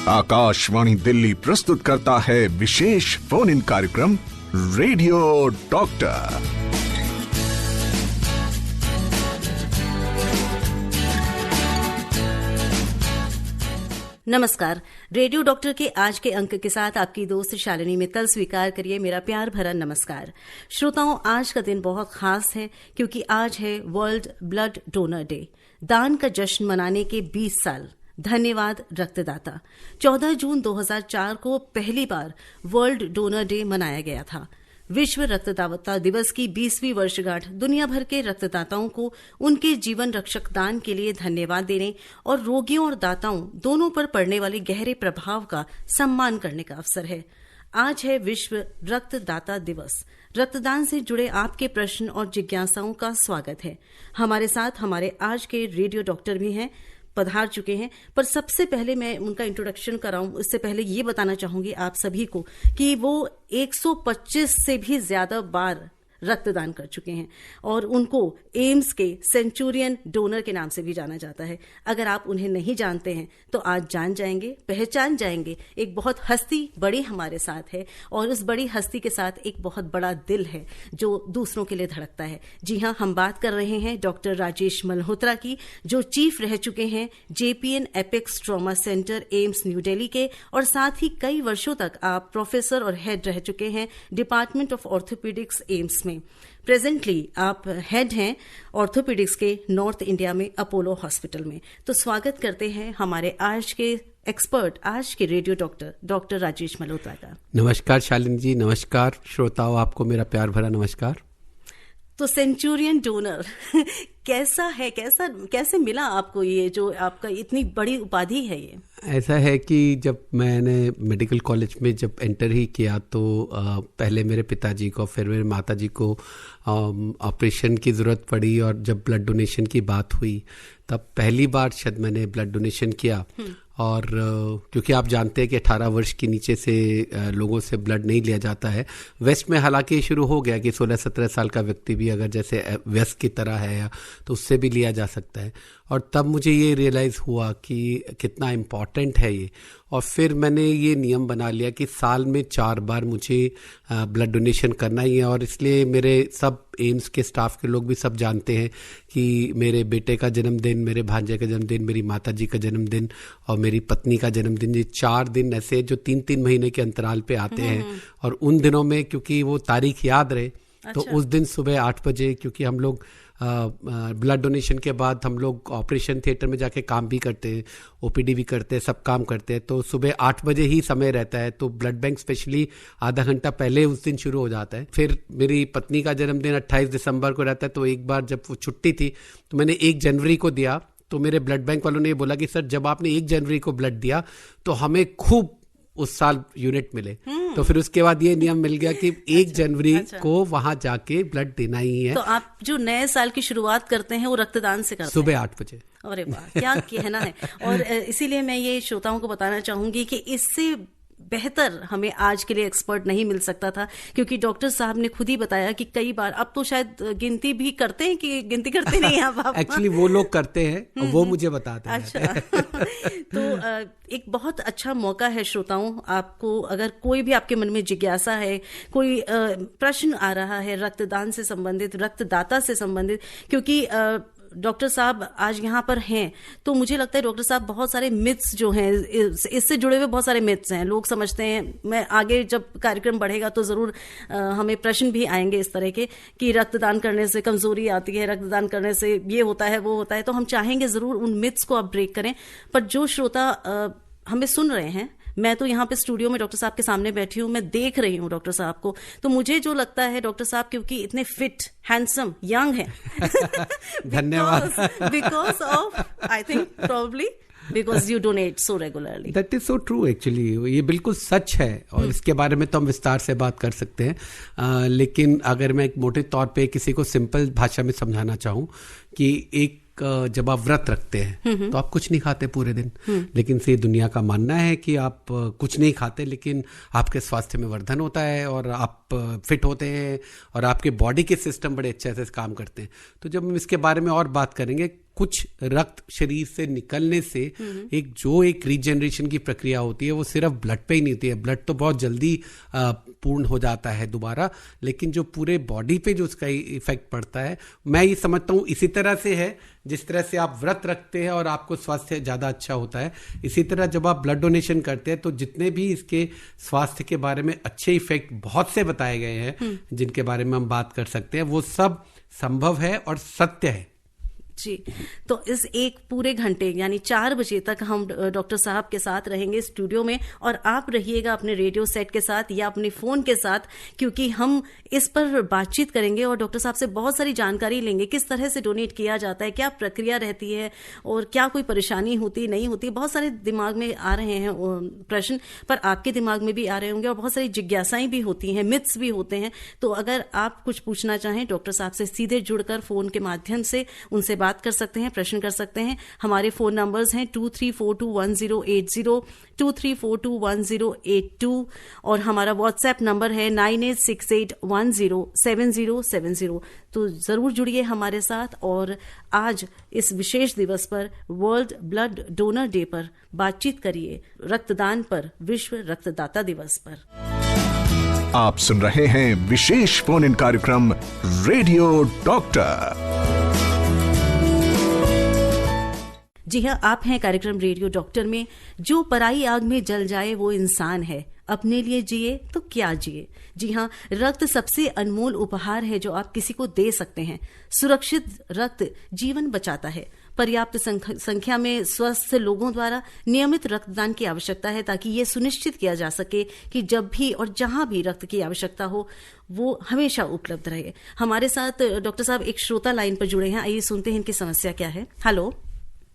आकाशवाणी दिल्ली प्रस्तुत करता है विशेष फोन इन कार्यक्रम रेडियो डॉक्टर। नमस्कार। रेडियो डॉक्टर के आज के अंक के साथ आपकी दोस्त शालिनी मित्तल स्वीकार करिए मेरा प्यार भरा नमस्कार। श्रोताओं, आज का दिन बहुत खास है क्योंकि आज है वर्ल्ड ब्लड डोनर डे। दान का जश्न मनाने के 20 साल। धन्यवाद रक्तदाता। 14 जून 2004 को पहली बार वर्ल्ड डोनर डे मनाया गया था। विश्व रक्तदाता दिवस की 20वीं वर्षगांठ दुनिया भर के रक्तदाताओं को उनके जीवन रक्षक दान के लिए धन्यवाद देने और रोगियों और दाताओं दोनों पर पड़ने वाले गहरे प्रभाव का सम्मान करने का अवसर है। आज है विश्व रक्तदाता दिवस। रक्तदान से जुड़े आपके प्रश्न और जिज्ञासाओं का स्वागत है। हमारे साथ हमारे आज के रेडियो डॉक्टर भी हैं, पधार चुके हैं। पर सबसे पहले मैं उनका इंट्रोडक्शन कराऊं उससे पहले ये बताना चाहूंगी आप सभी को कि वो 125 से भी ज्यादा बार रक्तदान कर चुके हैं और उनको एम्स के सेंचुरियन डोनर के नाम से भी जाना जाता है। अगर आप उन्हें नहीं जानते हैं तो आज जान जाएंगे, पहचान जाएंगे। एक बहुत हस्ती बड़ी हमारे साथ है और उस बड़ी हस्ती के साथ एक बहुत बड़ा दिल है जो दूसरों के लिए धड़कता है। जी हाँ, हम बात कर रहे हैं डॉक्टर राजेश मल्होत्रा की, जो चीफ रह चुके हैं JPN apex trauma centre AIIMS new Delhi के, और साथ ही कई वर्षों तक आप प्रोफेसर और हेड रह चुके हैं डिपार्टमेंट ऑफ ऑर्थोपेडिक्स एम्स में। प्रेजेंटली आप हेड हैं ऑर्थोपेडिक्स के नॉर्थ इंडिया में अपोलो हॉस्पिटल में। तो स्वागत करते हैं हमारे आज के एक्सपर्ट, आज के radio doctor doctor Rajesh Malhotra का। नमस्कार शालिनी जी, नमस्कार श्रोताओं, आपको मेरा प्यार भरा नमस्कार। तो सेंचुरियन डोनर कैसा है, कैसे मिला आपको ये जो आपका इतनी बड़ी उपाधि है? ये ऐसा है कि जब मैंने मेडिकल कॉलेज में जब एंटर ही किया तो पहले मेरे पिताजी को, फिर मेरे माताजी को ऑपरेशन की ज़रूरत पड़ी और जब ब्लड डोनेशन की बात हुई तब पहली बार शायद मैंने ब्लड डोनेशन किया। और क्योंकि आप जानते हैं कि 18 वर्ष के नीचे से लोगों से ब्लड नहीं लिया जाता है। वेस्ट में हालांकि शुरू हो गया कि 16-17 साल का व्यक्ति भी अगर जैसे वेस्ट की तरह है तो उससे भी लिया जा सकता है। और तब मुझे ये रियलाइज़ हुआ कि कितना इम्पॉर्टेंट है ये। और फिर मैंने ये नियम बना लिया कि साल में 4 बार मुझे ब्लड डोनेशन करना ही है। और इसलिए मेरे सब एम्स के स्टाफ के लोग भी सब जानते हैं कि मेरे बेटे का जन्मदिन, मेरे भांजे का जन्मदिन, मेरी माताजी का जन्मदिन और मेरी पत्नी का जन्मदिन, ये 4 दिन ऐसे जो 3-3 महीने के अंतराल पे आते हैं। और उन दिनों में क्योंकि वो तारीख याद रहे तो उस दिन सुबह 8 बजे, क्योंकि हम लोग ब्लड डोनेशन के बाद हम लोग ऑपरेशन थिएटर में जाके काम भी करते हैं, OPD भी करते हैं, सब काम करते हैं, तो सुबह 8 बजे ही समय रहता है। तो ब्लड बैंक स्पेशली आधा घंटा पहले उस दिन शुरू हो जाता है। फिर मेरी पत्नी का जन्मदिन 28 दिसंबर को रहता है। तो एक बार जब वो छुट्टी थी तो मैंने 1 जनवरी को दिया। तो मेरे ब्लड बैंक वालों ने ये बोला कि सर जब आपने 1 जनवरी को ब्लड दिया तो हमें खूब उस साल यूनिट मिले। तो फिर उसके बाद ये नियम मिल गया कि 1 जनवरी को वहां जाके ब्लड देना ही है। तो आप जो नए साल की शुरुआत करते हैं वो रक्तदान से करते हैं? सुबह 8 बजे। अरे वाह, क्या कहना है। और इसीलिए मैं ये श्रोताओं को बताना चाहूंगी कि इससे बेहतर हमें आज के लिए एक्सपर्ट नहीं मिल सकता था, क्योंकि डॉक्टर साहब ने खुद ही बताया कि कई बार, अब तो शायद गिनती भी करते हैं कि गिनती करते नहीं हैं आप? एक्चुअली वो लोग करते हैं और वो मुझे बताते हैं। अच्छा तो एक बहुत अच्छा मौका है श्रोताओं, आपको अगर कोई भी आपके मन में जिज्ञासा है, कोई प्रश्न आ रहा है रक्तदान से संबंधित, रक्तदाता से संबंधित, क्योंकि डॉक्टर साहब आज यहाँ पर हैं तो मुझे लगता है डॉक्टर साहब बहुत सारे मिथ्स जो हैं, इससे जुड़े हुए बहुत सारे मिथ्स हैं। लोग समझते हैं, मैं आगे जब कार्यक्रम बढ़ेगा तो ज़रूर हमें प्रश्न भी आएंगे इस तरह के कि रक्तदान करने से कमज़ोरी आती है, रक्तदान करने से ये होता है वो होता है। तो हम चाहेंगे ज़रूर उन मिथ्स को आप ब्रेक करें। पर जो श्रोता हमें सुन रहे हैं, मैं तो यहाँ पे स्टूडियो में डॉक्टर साहब के सामने बैठी हूँ, मैं देख रही हूँ डॉक्टर साहब को, तो मुझे जो लगता है डॉक्टर साहब क्योंकि इतने फिट, हैंडसम, यंग हैं धन्यवाद। Because of I think probably because you donate so regularly. That is so true. Actually ये बिल्कुल सच है और इसके बारे में तो हम विस्तार से बात कर सकते हैं। लेकिन अगर मैं एक मोटे तौर पे किसी को सिंपल भाषा में समझाना चाहूँ कि एक जब आप व्रत रखते हैं तो आप कुछ नहीं खाते पूरे दिन, लेकिन से दुनिया का मानना है कि आप कुछ नहीं खाते लेकिन आपके स्वास्थ्य में वर्धन होता है और आप फिट होते हैं और आपके बॉडी के सिस्टम बड़े अच्छे से काम करते हैं। तो जब हम इसके बारे में और बात करेंगे, कुछ रक्त शरीर से निकलने से एक रीजनरेशन की प्रक्रिया होती है, वो सिर्फ ब्लड पे ही नहीं होती है। ब्लड तो बहुत जल्दी पूर्ण हो जाता है दोबारा, लेकिन जो पूरे बॉडी पे जो उसका इफेक्ट पड़ता है, मैं ये समझता हूँ इसी तरह से है जिस तरह से आप व्रत रखते हैं और आपको स्वास्थ्य ज़्यादा अच्छा होता है, इसी तरह जब आप ब्लड डोनेशन करते हैं तो जितने भी इसके स्वास्थ्य के बारे में अच्छे इफेक्ट बहुत से बताए गए हैं जिनके बारे में हम बात कर सकते हैं, वो सब संभव है और सत्य है। जी, तो इस एक पूरे घंटे यानी 4 बजे तक हम डॉक्टर साहब के साथ रहेंगे स्टूडियो में, और आप रहिएगा अपने रेडियो सेट के साथ या अपने फोन के साथ, क्योंकि हम इस पर बातचीत करेंगे और डॉक्टर साहब से बहुत सारी जानकारी लेंगे, किस तरह से डोनेट किया जाता है, क्या प्रक्रिया रहती है और क्या कोई परेशानी होती नहीं होती। बहुत सारे दिमाग में आ रहे हैं प्रश्न, पर आपके दिमाग में भी आ रहे होंगे और बहुत सारी जिज्ञासाएं भी होती हैं, मिथ्स भी होते हैं। तो अगर आप कुछ पूछना चाहें डॉक्टर साहब से सीधे जुड़कर फोन के माध्यम से उनसे बात कर सकते हैं, प्रश्न कर सकते हैं। हमारे फोन नंबर्स हैं 23421080, 23421082 और हमारा व्हाट्सएप नंबर है 9868107070। तो जरूर जुड़िए हमारे साथ और आज इस विशेष दिवस पर, वर्ल्ड ब्लड डोनर डे पर बातचीत करिए, रक्तदान पर, विश्व रक्तदाता दिवस पर। आप सुन रहे हैं विशेष फोन इन कार्यक्रम रेडियो डॉक्टर। जी हाँ, आप हैं कार्यक्रम रेडियो डॉक्टर में। जो पराई आग में जल जाए वो इंसान है, अपने लिए जिए तो क्या जिए। जी हाँ, रक्त सबसे अनमोल उपहार है जो आप किसी को दे सकते हैं। सुरक्षित रक्त जीवन बचाता है। पर्याप्त संख्या में स्वस्थ लोगों द्वारा नियमित रक्तदान की आवश्यकता है, ताकि ये सुनिश्चित किया जा सके कि जब भी और जहां भी रक्त की आवश्यकता हो वो हमेशा उपलब्ध रहे। हमारे साथ डॉक्टर साहब एक श्रोता लाइन पर जुड़े हैं, आइए सुनते हैं इनकी समस्या क्या है। हेलो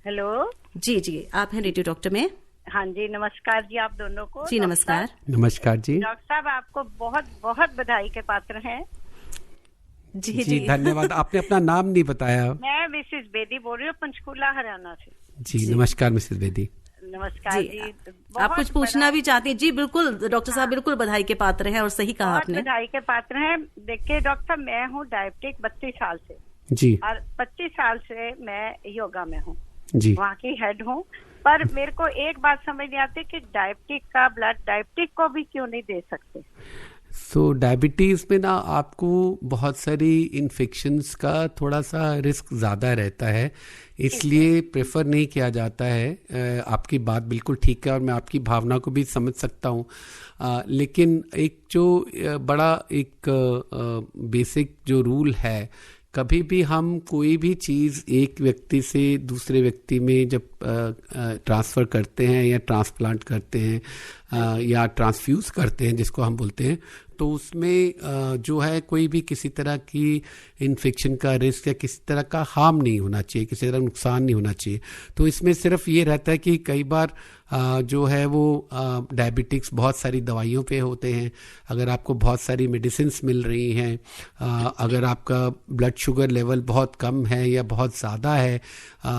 हेलो जी, आप हैं रेडियो डॉक्टर में। हाँ जी, नमस्कार जी आप दोनों को। जी नमस्कार। नमस्कार जी। डॉक्टर साहब आपको बहुत बहुत बधाई के पात्र हैं। जी धन्यवाद। आपने अपना नाम नहीं बताया। मैं मिसेस बेदी बोल रही हूँ, पंचकूला हरियाणा से। जी नमस्कार मिसेस बेदी। नमस्कार जी। आप कुछ पूछना भी चाहते हैं? जी बिल्कुल डॉक्टर साहब, बिल्कुल बधाई के पात्र हैं और सही कहा आपने। बधाई के पात्र हैं। देखिए डॉक्टर साहब, मैं हूँ डायबिटिक 32 साल से जी, और 25 साल से मैं योगा में हूँ जी, वहाँ की हेड हूँ। पर मेरे को एक बात समझ नहीं आती कि डायबिटिक का ब्लड डायबिटिक को भी क्यों नहीं दे सकते। सो डायबिटीज़ में ना आपको बहुत सारी इन्फेक्शंस का थोड़ा सा रिस्क ज़्यादा रहता है, इसलिए प्रेफर नहीं किया जाता है। आपकी बात बिल्कुल ठीक है और मैं आपकी भावना को भी समझ सकता हूँ, लेकिन एक जो बड़ा एक बेसिक जो रूल है, कभी भी हम कोई भी चीज़ एक व्यक्ति से दूसरे व्यक्ति में जब ट्रांसफ़र करते हैं या ट्रांसप्लांट करते हैं या ट्रांसफ्यूज़ करते हैं जिसको हम बोलते हैं, तो उसमें जो है कोई भी किसी तरह की इन्फेक्शन का रिस्क या किसी तरह का हार्म नहीं होना चाहिए, किसी तरह नुकसान नहीं होना चाहिए। तो इसमें सिर्फ ये रहता है कि कई बार जो है वो डायबिटिक्स बहुत सारी दवाइयों पे होते हैं। अगर आपको बहुत सारी मेडिसिन्स मिल रही हैं, अगर आपका ब्लड शुगर लेवल बहुत कम है या बहुत ज़्यादा है,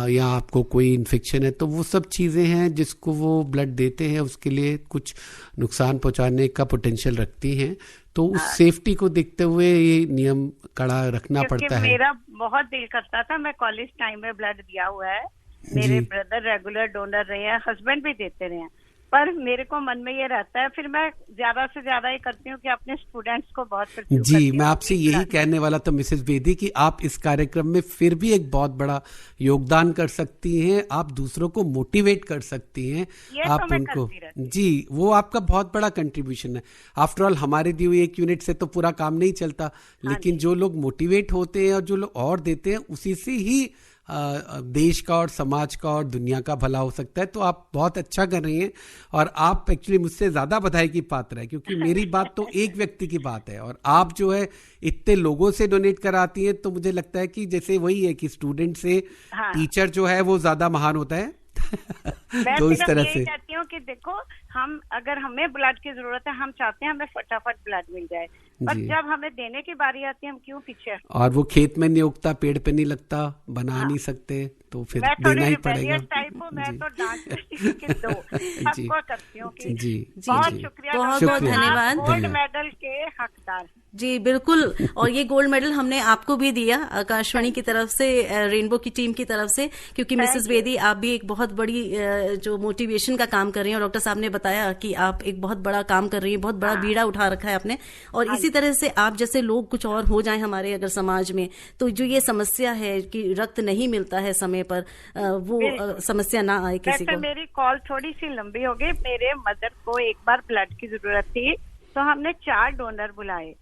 या आपको कोई इन्फेक्शन है, तो वो सब चीज़ें हैं जिसको वो ब्लड देते हैं, उसके लिए कुछ नुकसान पहुंचाने का पोटेंशियल रखती हैं। तो उस सेफ्टी को देखते हुए ये नियम कड़ा रखना पड़ता है। मेरा बहुत दिल करता था, मैं कॉलेज टाइम में ब्लड दिया हुआ है, मेरे ब्रदर रेगुलर डोनर रहे हैं, हस्बैंड भी देते रहे हैं, पर मेरे को मन में ये रहता है, फिर मैं ज्यादा से ज्यादा ये करती हूँ कि अपने स्टूडेंट्स को बहुत जी, मैं आपसे यही कहने वाला था मिसेस बेदी कि आप इस कार्यक्रम में फिर भी एक बहुत बड़ा योगदान कर सकती हैं, आप दूसरों को मोटिवेट कर सकती हैं। आप उनको जी, वो आपका बहुत बड़ा कंट्रीब्यूशन है। आफ्टर ऑल हमारे दी हुई 1 यूनिट से तो पूरा काम नहीं चलता, लेकिन जो लोग मोटिवेट होते हैं और जो लोग और देते हैं, उसी से ही देश का और समाज का और दुनिया का भला हो सकता है। तो आप बहुत अच्छा कर रही हैं और आप एक्चुअली मुझसे ज़्यादा बधाई की पात्र है, क्योंकि मेरी बात तो एक व्यक्ति की बात है और आप जो है इतने लोगों से डोनेट कराती हैं, तो मुझे लगता है कि जैसे वही है कि स्टूडेंट से टीचर जो है वो ज़्यादा महान होता है। मैं तो इस सिर्फ तरह यही से कहती हूँ कि देखो, हम अगर हमें ब्लड की जरूरत है, हम चाहते हैं हमें फटाफट ब्लड मिल जाए, पर जी। जब हमें देने की बारी आती है हम क्यों पीछे हटते हैं? और वो खेत में नहीं उगता, पेड़ पे नहीं लगता, बना नहीं सकते, तो फिर मैं थोड़ी देना ही पड़ेगा। रिबेलियस टाइप हूँ, मैं जी। तो डांटती हूँ कि दो सबको करती हूँ कि जी बहुत जी शुक्रिया बहुत डॉक्टर बहुत साहब, धन्यवाद। गोल्ड धन्यवाद। मेडल के हकदार हैं। जी बिल्कुल। और ये गोल्ड मेडल हमने आपको भी दिया आकाशवाणी की तरफ से, रेनबो की टीम की तरफ से, क्योंकि मिसेस बेदी आप भी एक बहुत बड़ी जो मोटिवेशन का काम कर रही हैं, और डॉक्टर साहब ने बताया कि आप एक बहुत बड़ा काम कर रही हैं, बहुत बड़ा बीड़ा उठा रखा है आपने, और इसी तरह से आप जैसे लोग कुछ और हो जाएं हमारे अगर समाज में, तो जो ये समस्या है कि रक्त नहीं मिलता है समय पर, वो समस्या ना आए किसी वैसे को। मेरी कॉल थोड़ी सी लंबी हो गई। मेरे मदर को एक बार ब्लड की जरूरत थी, तो हमने 4 डोनर बुलाए,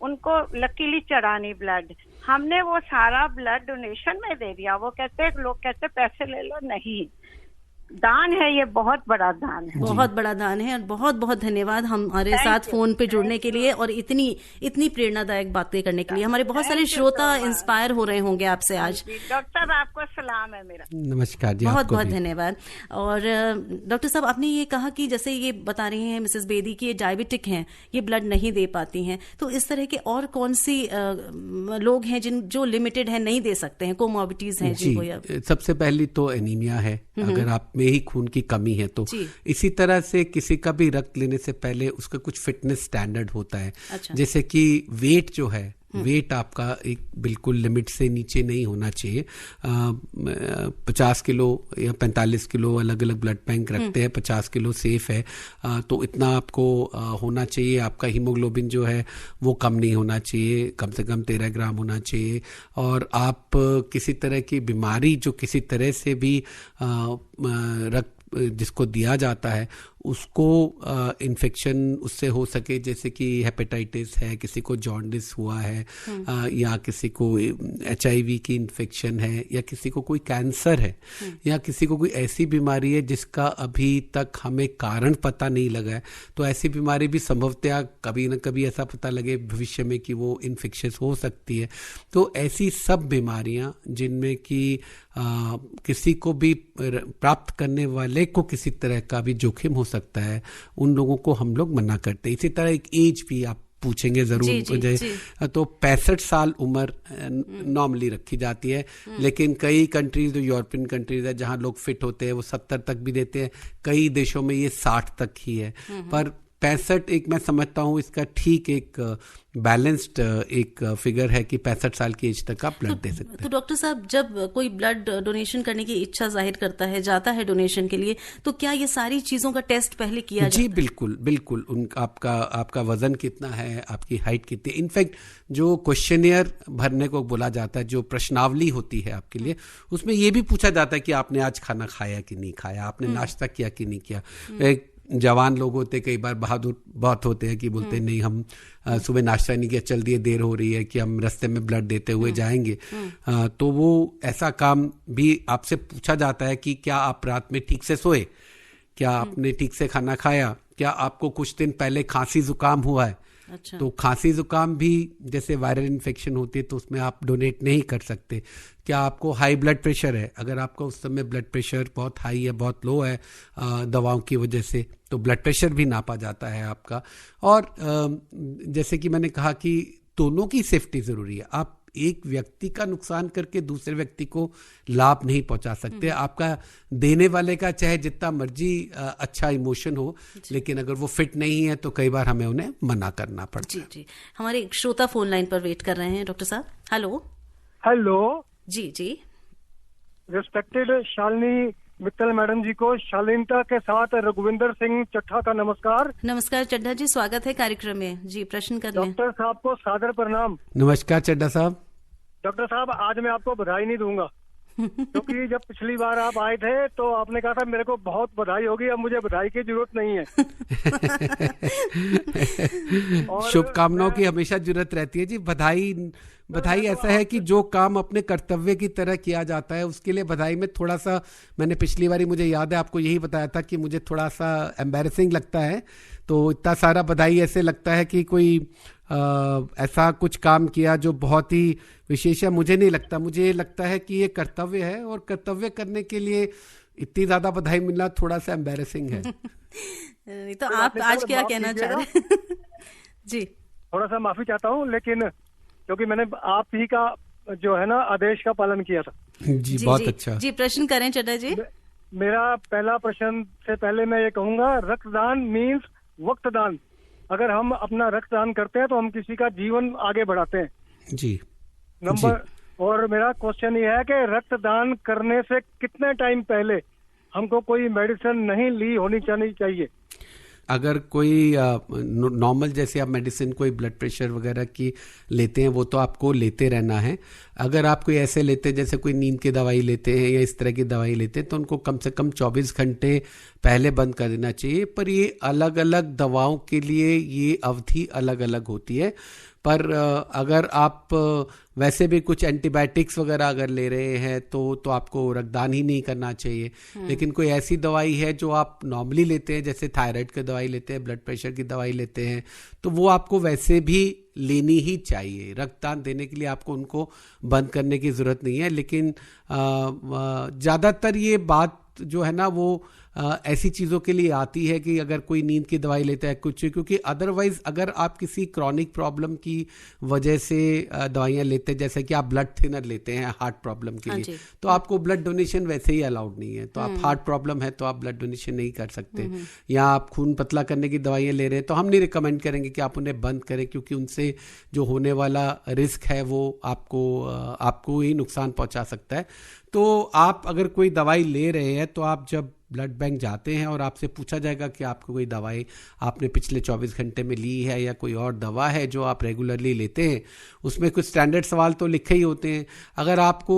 उनको लकीली चढ़ा नहीं ब्लड, हमने वो सारा ब्लड डोनेशन में दे दिया। वो कहते, लोग कहते पैसे ले लो, नहीं, दान है, ये बहुत बड़ा दान है। बहुत बड़ा दान है, और बहुत बहुत धन्यवाद हमारे साथ फोन पे जुड़ने के लिए और इतनी इतनी प्रेरणादायक बातें करने के लिए। हमारे बहुत सारे श्रोता इंस्पायर हो रहे होंगे आपसे आज। डॉक्टर साहब आपको सलाम है मेरा। नमस्कार जी, बहुत आपको बहुत भी। धन्यवाद। और डॉक्टर साहब, आपने ये कहा कि जैसे ये बता रही हैं मिसेस बेदी कि ये डायबिटिक हैं, ये ब्लड नहीं दे पाती हैं, तो इस तरह के और कौन सी लोग हैं जो लिमिटेड हैं, नहीं दे सकते हैं, कोमॉर्बिडिटीज हैं जिनको? जी, सबसे पहली तो एनीमिया है, अगर आप में ही खून की कमी है तो। इसी तरह से किसी का भी रक्त लेने से पहले उसका कुछ फिटनेस स्टैंडर्ड होता है। अच्छा। जैसे कि वेट जो है, वेट आपका एक बिल्कुल लिमिट से नीचे नहीं होना चाहिए। 50 किलो या 45 किलो अलग अलग ब्लड बैंक रखते हैं, 50 किलो सेफ है, तो इतना आपको होना चाहिए। आपका हीमोग्लोबिन जो है वो कम नहीं होना चाहिए, कम से कम 13 ग्राम होना चाहिए। और आप किसी तरह की बीमारी जो किसी तरह से भी रक्त जिसको दिया जाता है उसको इन्फेक्शन उससे हो सके, जैसे कि हेपेटाइटिस है, किसी को जॉन्डिस हुआ है, या किसी को HIV की इन्फेक्शन है, या किसी को कोई कैंसर है, या किसी को कोई ऐसी बीमारी है जिसका अभी तक हमें कारण पता नहीं लगा है, तो ऐसी बीमारी भी संभवतः कभी न कभी ऐसा पता लगे भविष्य में कि वो इन्फेक्शियस हो सकती है। तो ऐसी सब बीमारियां जिनमें कि किसी को भी प्राप्त करने वाले को किसी तरह का भी जोखिम हो सकता है, उन लोगों को हम लोग मना करते हैं। इसी तरह एक एज भी आप पूछेंगे जरूर, तो 65 साल उम्र नॉर्मली रखी जाती है, लेकिन कई कंट्रीज जो यूरोपियन कंट्रीज है जहां लोग फिट होते हैं वो 70 तक भी देते हैं, कई देशों में ये 60 तक ही है। पर 65 एक मैं समझता हूँ इसका ठीक एक बैलेंस्ड एक फिगर है कि 65 साल की एज तक आप ब्लड दे सकते हैं। तो डॉक्टर साहब, जब कोई ब्लड डोनेशन करने की इच्छा जाहिर करता है, जाता है डोनेशन के लिए, तो क्या ये सारी चीजों का टेस्ट पहले किया जाता है? जी बिल्कुल बिल्कुल। आपका वजन कितना है, आपकी हाइट कितनी, इनफैक्ट जो क्वेश्चनियर भरने को बोला जाता है, जो प्रश्नावली होती है आपके लिए, उसमें ये भी पूछा जाता है कि आपने आज खाना खाया कि नहीं खाया, आपने नाश्ता किया कि नहीं किया। एक जवान लोग होते, कई बार बहादुर बहुत होते हैं कि बोलते हैं नहीं हम सुबह नाश्ता नहीं किया, चल दिए, देर हो रही है कि हम रास्ते में ब्लड देते हुए जाएंगे, तो वो ऐसा काम भी आपसे पूछा जाता है कि क्या आप रात में ठीक से सोए, क्या आपने ठीक से खाना खाया, क्या आपको कुछ दिन पहले खांसी जुकाम हुआ है। अच्छा। तो खांसी जुकाम भी जैसे वायरल इन्फेक्शन होती है तो उसमें आप डोनेट नहीं कर सकते। क्या आपको हाई ब्लड प्रेशर है, अगर आपका उस समय ब्लड प्रेशर बहुत हाई है, बहुत लो है दवाओं की वजह से, तो ब्लड प्रेशर भी नापा जाता है आपका। और जैसे कि मैंने कहा कि दोनों की सेफ्टी ज़रूरी है। आप एक व्यक्ति का नुकसान करके दूसरे व्यक्ति को लाभ नहीं पहुंचा सकते। आपका देने वाले का चाहे जितना मर्जी अच्छा इमोशन हो, लेकिन अगर वो फिट नहीं है तो कई बार हमें उन्हें मना करना पड़ता है। जी, हमारे एक श्रोता फोन लाइन पर वेट कर रहे हैं। डॉक्टर साहब, हेलो। जी। रिस्पेक्टेड शालिनी मित्तल मैडम जी को शालीनता के साथ रघुविंदर सिंह चट्ठा का नमस्कार। नमस्कार चड्ढा जी, स्वागत है कार्यक्रम में। जी, प्रश्न कर लें। डॉक्टर साहब को सादर प्रणाम। नमस्कार चड्ढा साहब। डॉक्टर साहब, आज मैं आपको बधाई नहीं दूंगा क्योंकि जब पिछली बार आप आए थे तो आपने कहा था मेरे को बहुत बधाई होगी, अब मुझे बधाई की जरूरत नहीं है। शुभकामनाओं की हमेशा जरूरत रहती है जी। बधाई ऐसा है कि जो काम अपने कर्तव्य की तरह किया जाता है उसके लिए बधाई में थोड़ा सा, मैंने पिछली बारी मुझे याद है आपको यही बताया था कि मुझे थोड़ा सा एम्बैरेसिंग लगता है, तो इतना सारा बधाई ऐसे लगता है कि कोई ऐसा कुछ काम किया जो बहुत ही विशेष है, मुझे नहीं लगता। मुझे लगता है कि ये कर्तव्य है और कर्तव्य करने के लिए इतनी ज्यादा बधाई मिलना थोड़ा सा एम्बैरेसिंग है। तो आप आज क्या कहना चाह रहे हैं? जी, थोड़ा सा माफी चाहता हूँ, लेकिन क्योंकि मैंने आप ही का जो है ना आदेश का पालन किया था। जी, बहुत अच्छा। जी, प्रश्न करें चड्ढा जी। मेरा पहला प्रश्न से पहले मैं ये कहूंगा, रक्तदान मीन्स वक्तदान। अगर हम अपना रक्तदान करते हैं तो हम किसी का जीवन आगे बढ़ाते हैं। जी। नंबर और मेरा क्वेश्चन ये है कि रक्तदान करने से कितने टाइम पहले हमको कोई मेडिसिन नहीं ली होनी चाहिए? अगर कोई नॉर्मल जैसे आप मेडिसिन कोई ब्लड प्रेशर वगैरह की लेते हैं वो तो आपको लेते रहना है। अगर आप कोई ऐसे लेते हैं जैसे कोई नींद की दवाई लेते हैं या इस तरह की दवाई लेते हैं तो उनको कम से कम 24 घंटे पहले बंद कर देना चाहिए। पर ये अलग अलग दवाओं के लिए ये अवधि अलग अलग होती है। पर अगर आप वैसे भी कुछ एंटीबायोटिक्स वगैरह अगर ले रहे हैं तो आपको रक्तदान ही नहीं करना चाहिए। लेकिन कोई ऐसी दवाई है जो आप नॉर्मली लेते हैं, जैसे थायराइड की दवाई लेते हैं, ब्लड प्रेशर की दवाई लेते हैं, तो वो आपको वैसे भी लेनी ही चाहिए। रक्तदान देने के लिए आपको उनको बंद करने की ज़रूरत नहीं है। लेकिन ज़्यादातर ये बात जो है ना वो ऐसी चीज़ों के लिए आती है कि अगर कोई नींद की दवाई लेता है कुछ, क्योंकि अदरवाइज अगर आप किसी क्रॉनिक प्रॉब्लम की वजह से दवाइयाँ लेते हैं, जैसे कि आप ब्लड थिनर लेते हैं हार्ट प्रॉब्लम के लिए, तो आपको ब्लड डोनेशन वैसे ही अलाउड नहीं है। तो आप हार्ट प्रॉब्लम है तो आप ब्लड डोनेशन नहीं कर सकते। या आप खून पतला करने की दवाइयाँ ले रहे हैं तो हम नहीं रिकमेंड करेंगे कि आप उन्हें बंद करें, क्योंकि उनसे जो होने वाला रिस्क है वो आपको ही नुकसान पहुँचा सकता है। तो आप अगर कोई दवाई ले रहे हैं तो आप जब ब्लड बैंक जाते हैं और आपसे पूछा जाएगा कि आपको कोई दवाई आपने पिछले 24 घंटे में ली है या कोई और दवा है जो आप रेगुलरली लेते हैं, उसमें कुछ स्टैंडर्ड सवाल तो लिखे ही होते हैं। अगर आपको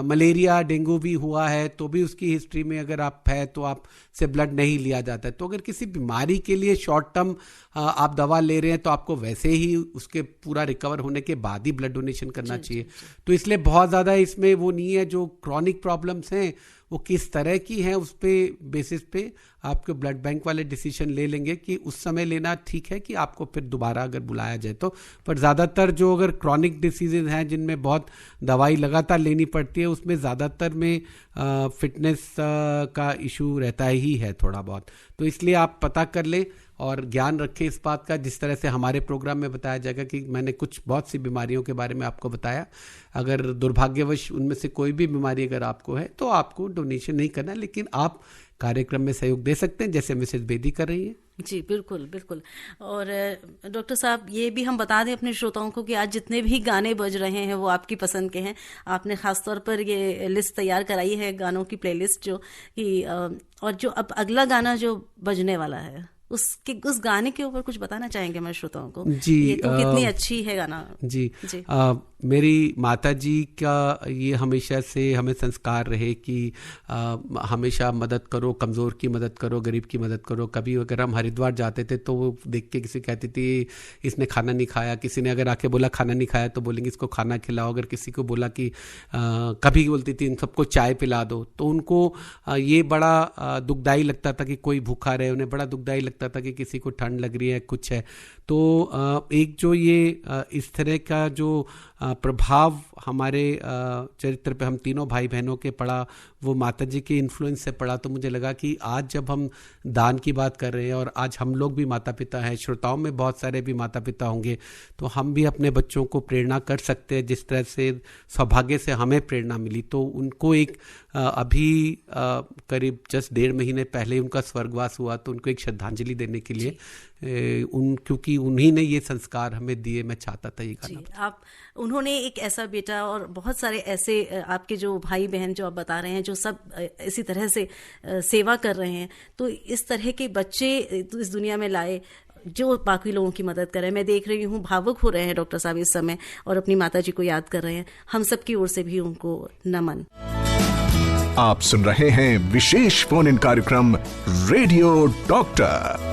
मलेरिया डेंगू भी हुआ है तो भी उसकी हिस्ट्री में अगर आप है तो आपसे ब्लड नहीं लिया जाता है। तो अगर किसी बीमारी के लिए शॉर्ट टर्म आप दवा ले रहे हैं तो आपको वैसे ही उसके पूरा रिकवर होने के बाद ही ब्लड डोनेशन करना चाहिए। तो इसलिए बहुत ज़्यादा इसमें वो नहीं है। जो क्रॉनिक प्रॉब्लम्स हैं वो किस तरह की हैं उस पे बेसिस पे आपके ब्लड बैंक वाले डिसीजन ले लेंगे कि उस समय लेना ठीक है कि आपको फिर दोबारा अगर बुलाया जाए तो। पर ज़्यादातर जो अगर क्रॉनिक डिसीजेज हैं जिनमें बहुत दवाई लगातार लेनी पड़ती है उसमें ज़्यादातर में फिटनेस का इशू रहता ही है थोड़ा बहुत। तो इसलिए आप पता कर लें और ज्ञान रखें इस बात का, जिस तरह से हमारे प्रोग्राम में बताया जाएगा कि मैंने कुछ बहुत सी बीमारियों के बारे में आपको बताया। अगर दुर्भाग्यवश उनमें से कोई भी बीमारी अगर आपको है तो आपको डोनेशन नहीं करना, लेकिन आप कार्यक्रम में सहयोग दे सकते हैं जैसे मिसेज बेदी कर रही है। जी बिल्कुल बिल्कुल। और डॉक्टर साहब ये भी हम बता दें अपने श्रोताओं को कि आज जितने भी गाने बज रहे हैं वो आपकी पसंद के हैं। आपने खासतौर पर ये लिस्ट तैयार कराई है गानों की प्लेलिस्ट जो कि और जो अब अगला गाना जो बजने वाला है उस गाने के ऊपर कुछ बताना चाहेंगे हमारे श्रोताओं को? जी ये तो कितनी अच्छी है गाना। जी, जी। मेरी माता जी का ये हमेशा से हमें संस्कार रहे कि हमेशा मदद करो, कमज़ोर की मदद करो, गरीब की मदद करो। कभी अगर हम हरिद्वार जाते थे तो वो देख के किसी कहती थी इसने खाना नहीं खाया, किसी ने अगर आके बोला खाना नहीं खाया तो बोलेंगे इसको खाना खिलाओ। अगर किसी को बोला कि कभी बोलती थी इन सबको चाय पिला दो, तो उनको ये बड़ा दुखदाई लगता था कि कोई भूखा रहे, उन्हें बड़ा दुखदाई लगता था कि किसी को ठंड लग रही है कुछ है। तो एक जो ये इस तरह का जो प्रभाव हमारे चरित्र पे हम तीनों भाई बहनों के पड़ा वो माता जी के इन्फ्लुएंस से पड़ा। तो मुझे लगा कि आज जब हम दान की बात कर रहे हैं और आज हम लोग भी माता पिता हैं, श्रोताओं में बहुत सारे भी माता पिता होंगे, तो हम भी अपने बच्चों को प्रेरणा कर सकते हैं जिस तरह से सौभाग्य से हमें प्रेरणा मिली। तो उनको एक अभी करीब जस्ट 1.5 महीने पहले उनका स्वर्गवास हुआ, तो उनको एक श्रद्धांजलि देने के लिए क्योंकि उन्हीं ने ये संस्कार हमें दिए, मैं चाहता था ये गाना। उन्होंने एक ऐसा बेटा और बहुत सारे ऐसे आपके जो भाई बहन जो आप बता रहे हैं जो सब इसी तरह से सेवा कर रहे हैं, तो इस तरह के बच्चे इस दुनिया में लाए जो बाकी लोगों की मदद कर रहे हैं। मैं देख रही हूँ भावुक हो रहे हैं डॉक्टर साहब इस समय और अपनी माता जी को याद कर रहे हैं। हम सब की ओर से भी उनको नमन। आप सुन रहे हैं विशेष फोन इन कार्यक्रम रेडियो डॉक्टर।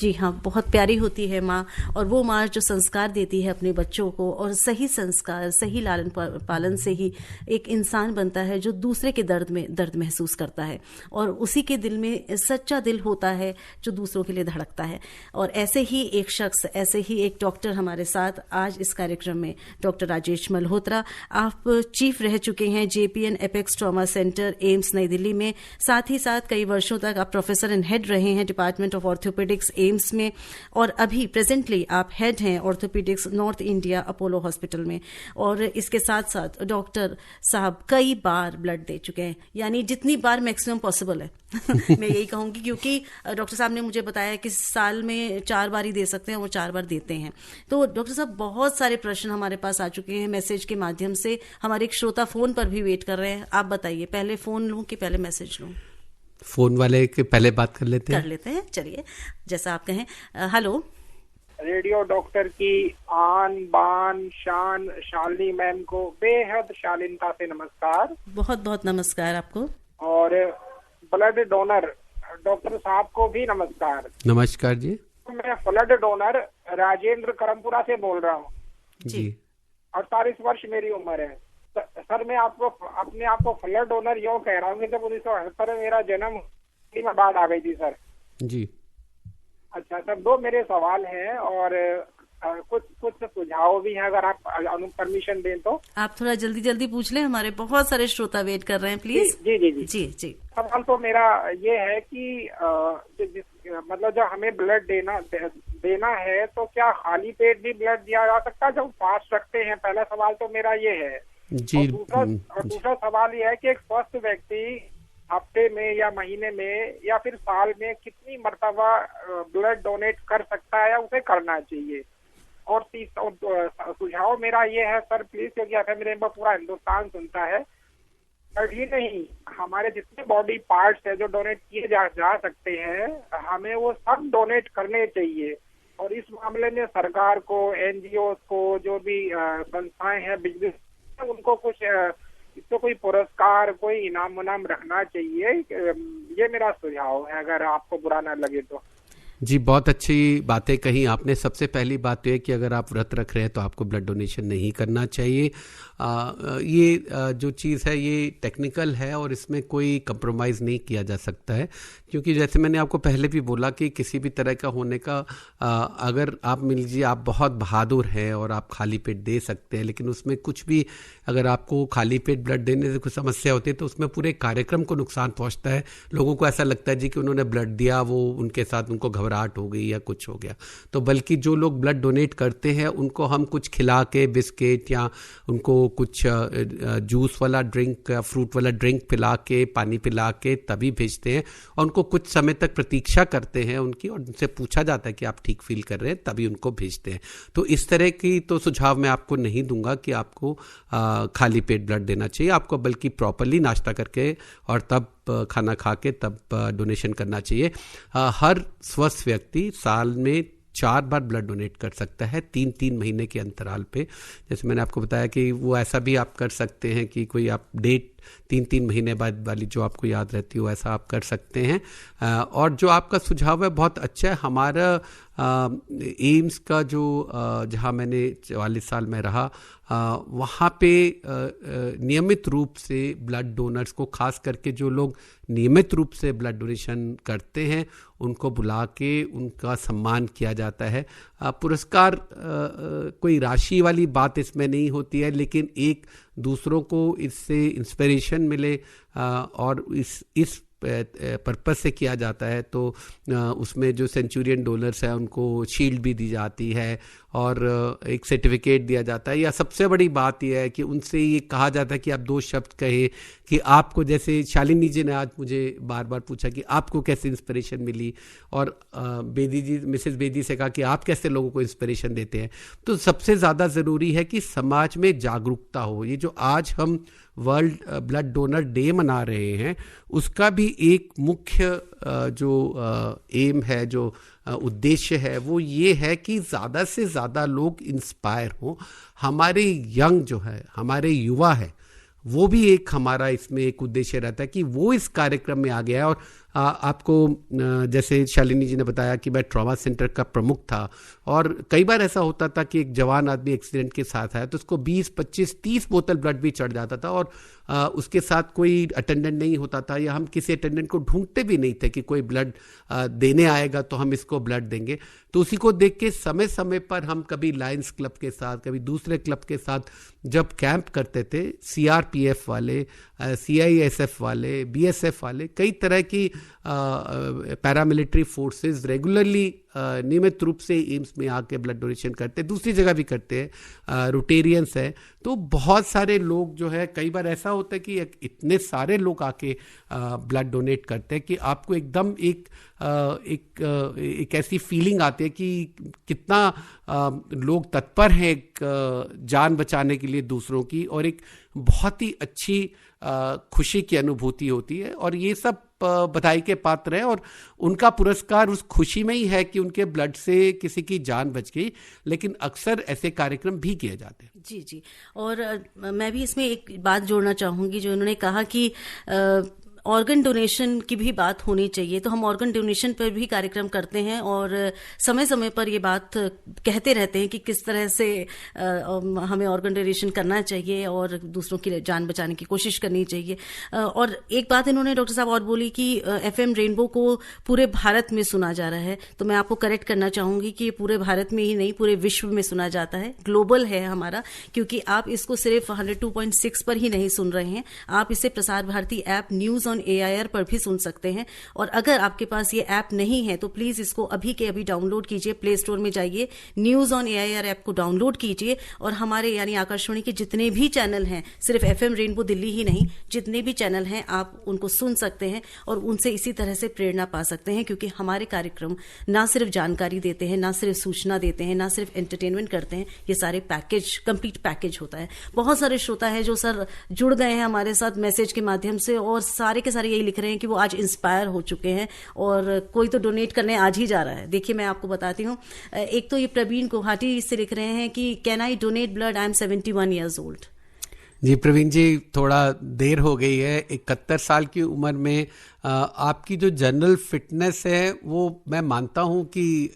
जी हाँ, बहुत प्यारी होती है माँ, और वो माँ जो संस्कार देती है अपने बच्चों को, और सही संस्कार, सही लालन पालन से ही एक इंसान बनता है जो दूसरे के दर्द महसूस करता है, और उसी के दिल में सच्चा दिल होता है जो दूसरों के लिए धड़कता है। और ऐसे ही एक शख्स, ऐसे ही एक डॉक्टर हमारे साथ आज इस कार्यक्रम में, डॉक्टर राजेश मल्होत्रा। आप चीफ रह चुके हैं JPN apex trauma centre, AIIMS नई दिल्ली में। साथ ही साथ कई वर्षों तक आप प्रोफेसर एंड हेड रहे हैं डिपार्टमेंट ऑफ ऑर्थोपेडिक्स एम्स में, और अभी प्रेजेंटली आप हेड हैं orthopaedics north India Apollo hospital में। और इसके साथ साथ डॉक्टर साहब कई बार ब्लड दे चुके हैं, यानी जितनी बार मैक्सिमम पॉसिबल है मैं यही कहूंगी, क्योंकि डॉक्टर साहब ने मुझे बताया कि साल में 4 बार ही दे सकते हैं, वो 4 बार देते हैं। तो डॉक्टर साहब, बहुत सारे प्रश्न हमारे पास आ चुके हैं मैसेज के माध्यम से। हमारे एक श्रोता फोन पर भी वेट कर रहे हैं। आप बताइए, पहले फोन लूं कि पहले मैसेज लूं? फोन वाले के पहले बात कर लेते हैं। चलिए, जैसा आप कहें। हेलो। रेडियो डॉक्टर की आन बान शान शालिनी मैम को बेहद शालीनता से नमस्कार। बहुत बहुत नमस्कार आपको। और ब्लड डोनर डॉक्टर साहब को भी नमस्कार। नमस्कार जी। मैं ब्लड डोनर राजेंद्र करमपुरा से बोल रहा हूँ जी। 48 वर्ष मेरी उम्र है। सर, मैं आपको अपने आप को ब्लड डोनर यूँ कह रहा हूँ कि जब 1978 में मेरा जन्म में बाढ़ आ गई थी सर जी। अच्छा सर, 2 मेरे सवाल हैं और कुछ सुझाव भी हैं, अगर आप परमिशन दें तो। आप थोड़ा जल्दी जल्दी पूछ लें, हमारे बहुत सारे श्रोता वेट कर रहे हैं, प्लीज। जी जी जी जी जी। सवाल तो मेरा ये है कि मतलब जब हमें ब्लड देना है तो क्या खाली पेट भी ब्लड दिया जा सकता है जब फास्ट रखते हैं? पहला सवाल तो मेरा ये है जी। और दूसरा सवाल ये है कि एक स्वस्थ व्यक्ति हफ्ते में या महीने में या फिर साल में कितनी मर्तबा ब्लड डोनेट कर सकता है या उसे करना चाहिए? और सुझाव मेरा ये है सर, प्लीज, क्योंकि ऐसे मेरे पूरा हिंदुस्तान सुनता है, ही नहीं, हमारे जितने बॉडी पार्ट्स है जो डोनेट किए जा सकते हैं, हमें वो सब डोनेट करने चाहिए। और इस मामले में सरकार को, NGOs को, जो भी संस्थाएं हैं, बिजनेस, उनको कुछ इसको कोई पुरस्कार, कोई इनाम उनाम रखना चाहिए। ये मेरा सुझाव है, अगर आपको बुरा ना लगे तो। जी, बहुत अच्छी बातें कही आपने। सबसे पहली बात तो है कि अगर आप व्रत रख रहे हैं तो आपको ब्लड डोनेशन नहीं करना चाहिए। ये जो चीज़ है ये टेक्निकल है और इसमें कोई कंप्रोमाइज़ नहीं किया जा सकता है, क्योंकि जैसे मैंने आपको पहले भी बोला कि किसी भी तरह का होने का अगर आप मिल लीजिए, आप बहुत बहादुर हैं और आप खाली पेट दे सकते हैं, लेकिन उसमें कुछ भी अगर आपको खाली पेट ब्लड देने से कुछ समस्या होती है तो उसमें पूरे कार्यक्रम को नुकसान पहुंचता है। लोगों को ऐसा लगता है जी कि उन्होंने ब्लड दिया, वो उनके साथ उनको घबराहट हो गई या कुछ हो गया। तो बल्कि जो लोग ब्लड डोनेट करते हैं उनको हम कुछ खिला के, बिस्किट या उनको कुछ जूस वाला ड्रिंक, फ्रूट वाला ड्रिंक पिला के, पानी पिला के तभी भेजते हैं, और उनको कुछ समय तक प्रतीक्षा करते हैं उनकी, और उनसे पूछा जाता है कि आप ठीक फील कर रहे हैं, तभी उनको भेजते हैं। तो इस तरह की तो सुझाव मैं आपको नहीं दूंगा कि आपको खाली पेट ब्लड देना चाहिए। आपको बल्कि प्रॉपरली नाश्ता करके और तब खाना खा के तब डोनेशन करना चाहिए। हर स्वस्थ व्यक्ति साल में 4 बार ब्लड डोनेट कर सकता है, 3-3 महीने के अंतराल पे। जैसे मैंने आपको बताया कि वो ऐसा भी आप कर सकते हैं कि कोई आप डेट 3-3 महीने बाद वाली जो आपको याद रहती हो, ऐसा आप कर सकते हैं। और जो आपका सुझाव है बहुत अच्छा है। हमारा एम्स का जो जहाँ मैंने 44 साल में रहा, वहाँ पे नियमित रूप से ब्लड डोनर्स को, खास करके जो लोग नियमित रूप से ब्लड डोनेशन करते हैं, उनको बुला के उनका सम्मान किया जाता है। पुरस्कार कोई राशि वाली बात इसमें नहीं होती है, लेकिन एक दूसरों को इससे इंस्पिरेशन मिले और इस पर्पस से किया जाता है। तो उसमें जो सेंचुरियन डोनर्स हैं उनको शील्ड भी दी जाती है और एक सर्टिफिकेट दिया जाता है। या सबसे बड़ी बात यह है कि उनसे ये कहा जाता है कि आप 2 शब्द कहें कि आपको, जैसे शालिनी जी ने आज मुझे बार बार पूछा कि आपको कैसे इंस्पिरेशन मिली, और बेदी जी, मिसेस बेदी से कहा कि आप कैसे लोगों को इंस्पिरेशन देते हैं। तो सबसे ज़्यादा ज़रूरी है कि समाज में जागरूकता हो। ये जो आज हम वर्ल्ड ब्लड डोनर डे मना रहे हैं, उसका भी एक मुख्य जो एम है, जो उद्देश्य है, वो ये है कि ज़्यादा से ज़्यादा लोग इंस्पायर हों। हमारे यंग जो है, हमारे युवा है, वो भी एक हमारा इसमें एक उद्देश्य रहता है कि वो इस कार्यक्रम में आ गया है। और आपको जैसे शालिनी जी ने बताया कि मैं ट्रॉमा सेंटर का प्रमुख था, और कई बार ऐसा होता था कि एक जवान आदमी एक्सीडेंट के साथ आया तो उसको 20, 25, 30 बोतल ब्लड भी चढ़ जाता था, और उसके साथ कोई अटेंडेंट नहीं होता था, या हम किसी अटेंडेंट को ढूंढते भी नहीं थे कि कोई ब्लड देने आएगा तो हम इसको ब्लड देंगे। तो उसी को देख के समय समय पर हम कभी लायंस क्लब के साथ, कभी दूसरे क्लब के साथ जब कैंप करते थे, सीआरपीएफ वाले, सीआईएसएफ वाले, बीएसएफ वाले, कई तरह की पैरामिलिट्री फोर्सेस रेगुलरली नियमित रूप से एम्स में आके ब्लड डोनेशन करते हैं, दूसरी जगह भी करते हैं, रोटेरियंस है। तो बहुत सारे लोग जो है, कई बार ऐसा होता है कि इतने सारे लोग आके ब्लड डोनेट करते हैं कि आपको एकदम एक ऐसी फीलिंग आती है कि कितना लोग तत्पर हैं एक जान बचाने के लिए दूसरों की, और एक बहुत ही अच्छी खुशी की अनुभूति होती है। और ये सब बधाई के पात्र हैं, और उनका पुरस्कार उस खुशी में ही है कि उनके ब्लड से किसी की जान बच गई। लेकिन अक्सर ऐसे कार्यक्रम भी किए जाते हैं। जी जी। और मैं भी इसमें एक बात जोड़ना चाहूँगी, जो उन्होंने कहा कि ऑर्गन डोनेशन की भी बात होनी चाहिए। तो हम ऑर्गन डोनेशन पर भी कार्यक्रम करते हैं, और समय समय पर ये बात कहते रहते हैं कि किस तरह से हमें ऑर्गन डोनेशन करना चाहिए और दूसरों की जान बचाने की कोशिश करनी चाहिए। और एक बात इन्होंने डॉक्टर साहब और बोली कि एफएम रेनबो को पूरे भारत में सुना जा रहा है। तो मैं आपको करेक्ट करना चाहूँगी कि ये पूरे भारत में ही नहीं, पूरे विश्व में सुना जाता है, ग्लोबल है हमारा, क्योंकि आप इसको सिर्फ 102.6 पर ही नहीं सुन रहे हैं, आप इसे Prasar Bharati app news AIR पर भी सुन सकते हैं। और अगर आपके पास ये ऐप नहीं है तो प्लीज इसको अभी के अभी डाउनलोड कीजिए, प्ले स्टोर में जाइए, न्यूज़ ऑन AIR ऐप को डाउनलोड कीजिए, और हमारे यानी आकाशवाणी के जितने भी चैनल हैं, सिर्फ FM रेनबो दिल्ली ही नहीं, जितने भी चैनल हैं आप उनको सुन सकते हैं और उनसे इसी तरह से प्रेरणा पा सकते हैं। क्योंकि हमारे कार्यक्रम ना सिर्फ जानकारी देते हैं, ना सिर्फ सूचना देते हैं, ना सिर्फ एंटरटेनमेंट करते हैं, ये सारे पैकेज, कंप्लीट पैकेज होता है। बहुत सारे श्रोता है जो सर जुड़ गए हैं हमारे साथ मैसेज के माध्यम से, और सारे के सारे यही लिख रहे हैं कि वो आज इंस्पायर हो चुके हैं, और कोई तो डोनेट करने आज ही जा रहा है। देखिए मैं आपको बताती हूँ, एक तो ये प्रवीण गुवाहाटी से लिख रहे हैं कि can I donate blood, I am 71 years old। जी प्रवीण जी, थोड़ा देर हो गई है। 71 साल की उम्र में आपकी जो जनरल फिटनेस है, वो मैं मानता हूँ कि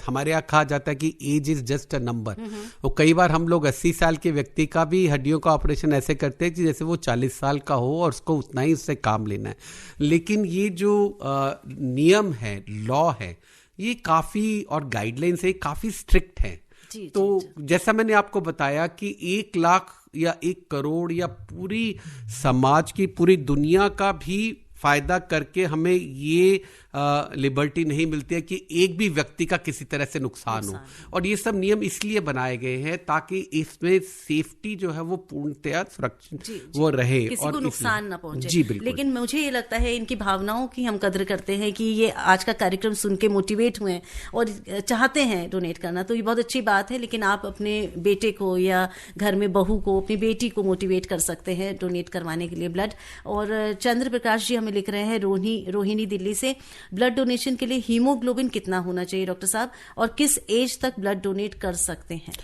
हमारे यहाँ कहा जाता है कि age is just a number. और कई बार हम लोग 80 साल के व्यक्ति का भी हड्डियों का ऑपरेशन ऐसे करते हैं कि जैसे वो 40 साल का हो और उसको उतना ही उससे काम लेना है। लेकिन ये जो नियम है, लॉ है, ये काफ़ी, और गाइडलाइंस है, काफ़ी स्ट्रिक्ट है। तो जैसा मैंने आपको बताया कि 1 लाख या 1 करोड़ या पूरी समाज की, पूरी दुनिया का भी फायदा करके हमें ये लिबर्टी नहीं मिलती है कि एक भी व्यक्ति का किसी तरह से नुकसान हो। और ये सब नियम इसलिए बनाए गए हैं ताकि इसमें सेफ्टी जो है वो पूर्णतया सुरक्षित वो रहे, किसी और को नुकसान ना पहुंचे। जी बिल्कुल। लेकिन मुझे ये लगता है इनकी भावनाओं की हम कदर करते हैं कि ये आज का कार्यक्रम सुन के मोटिवेट हुए और चाहते हैं डोनेट करना, तो ये बहुत अच्छी बात है। लेकिन आप अपने बेटे को या घर में बहू को, अपनी बेटी को मोटिवेट कर सकते हैं डोनेट करवाने के लिए ब्लड। और चंद्र प्रकाश जी हमें लिख रहे हैं रोहिणी दिल्ली से, ब्लड डोनेशन के लिए हीमोग्लोबिन कितना होना चाहिए डॉक्टर साहब, और किस एज तक ब्लड डोनेट कर सकते हैं?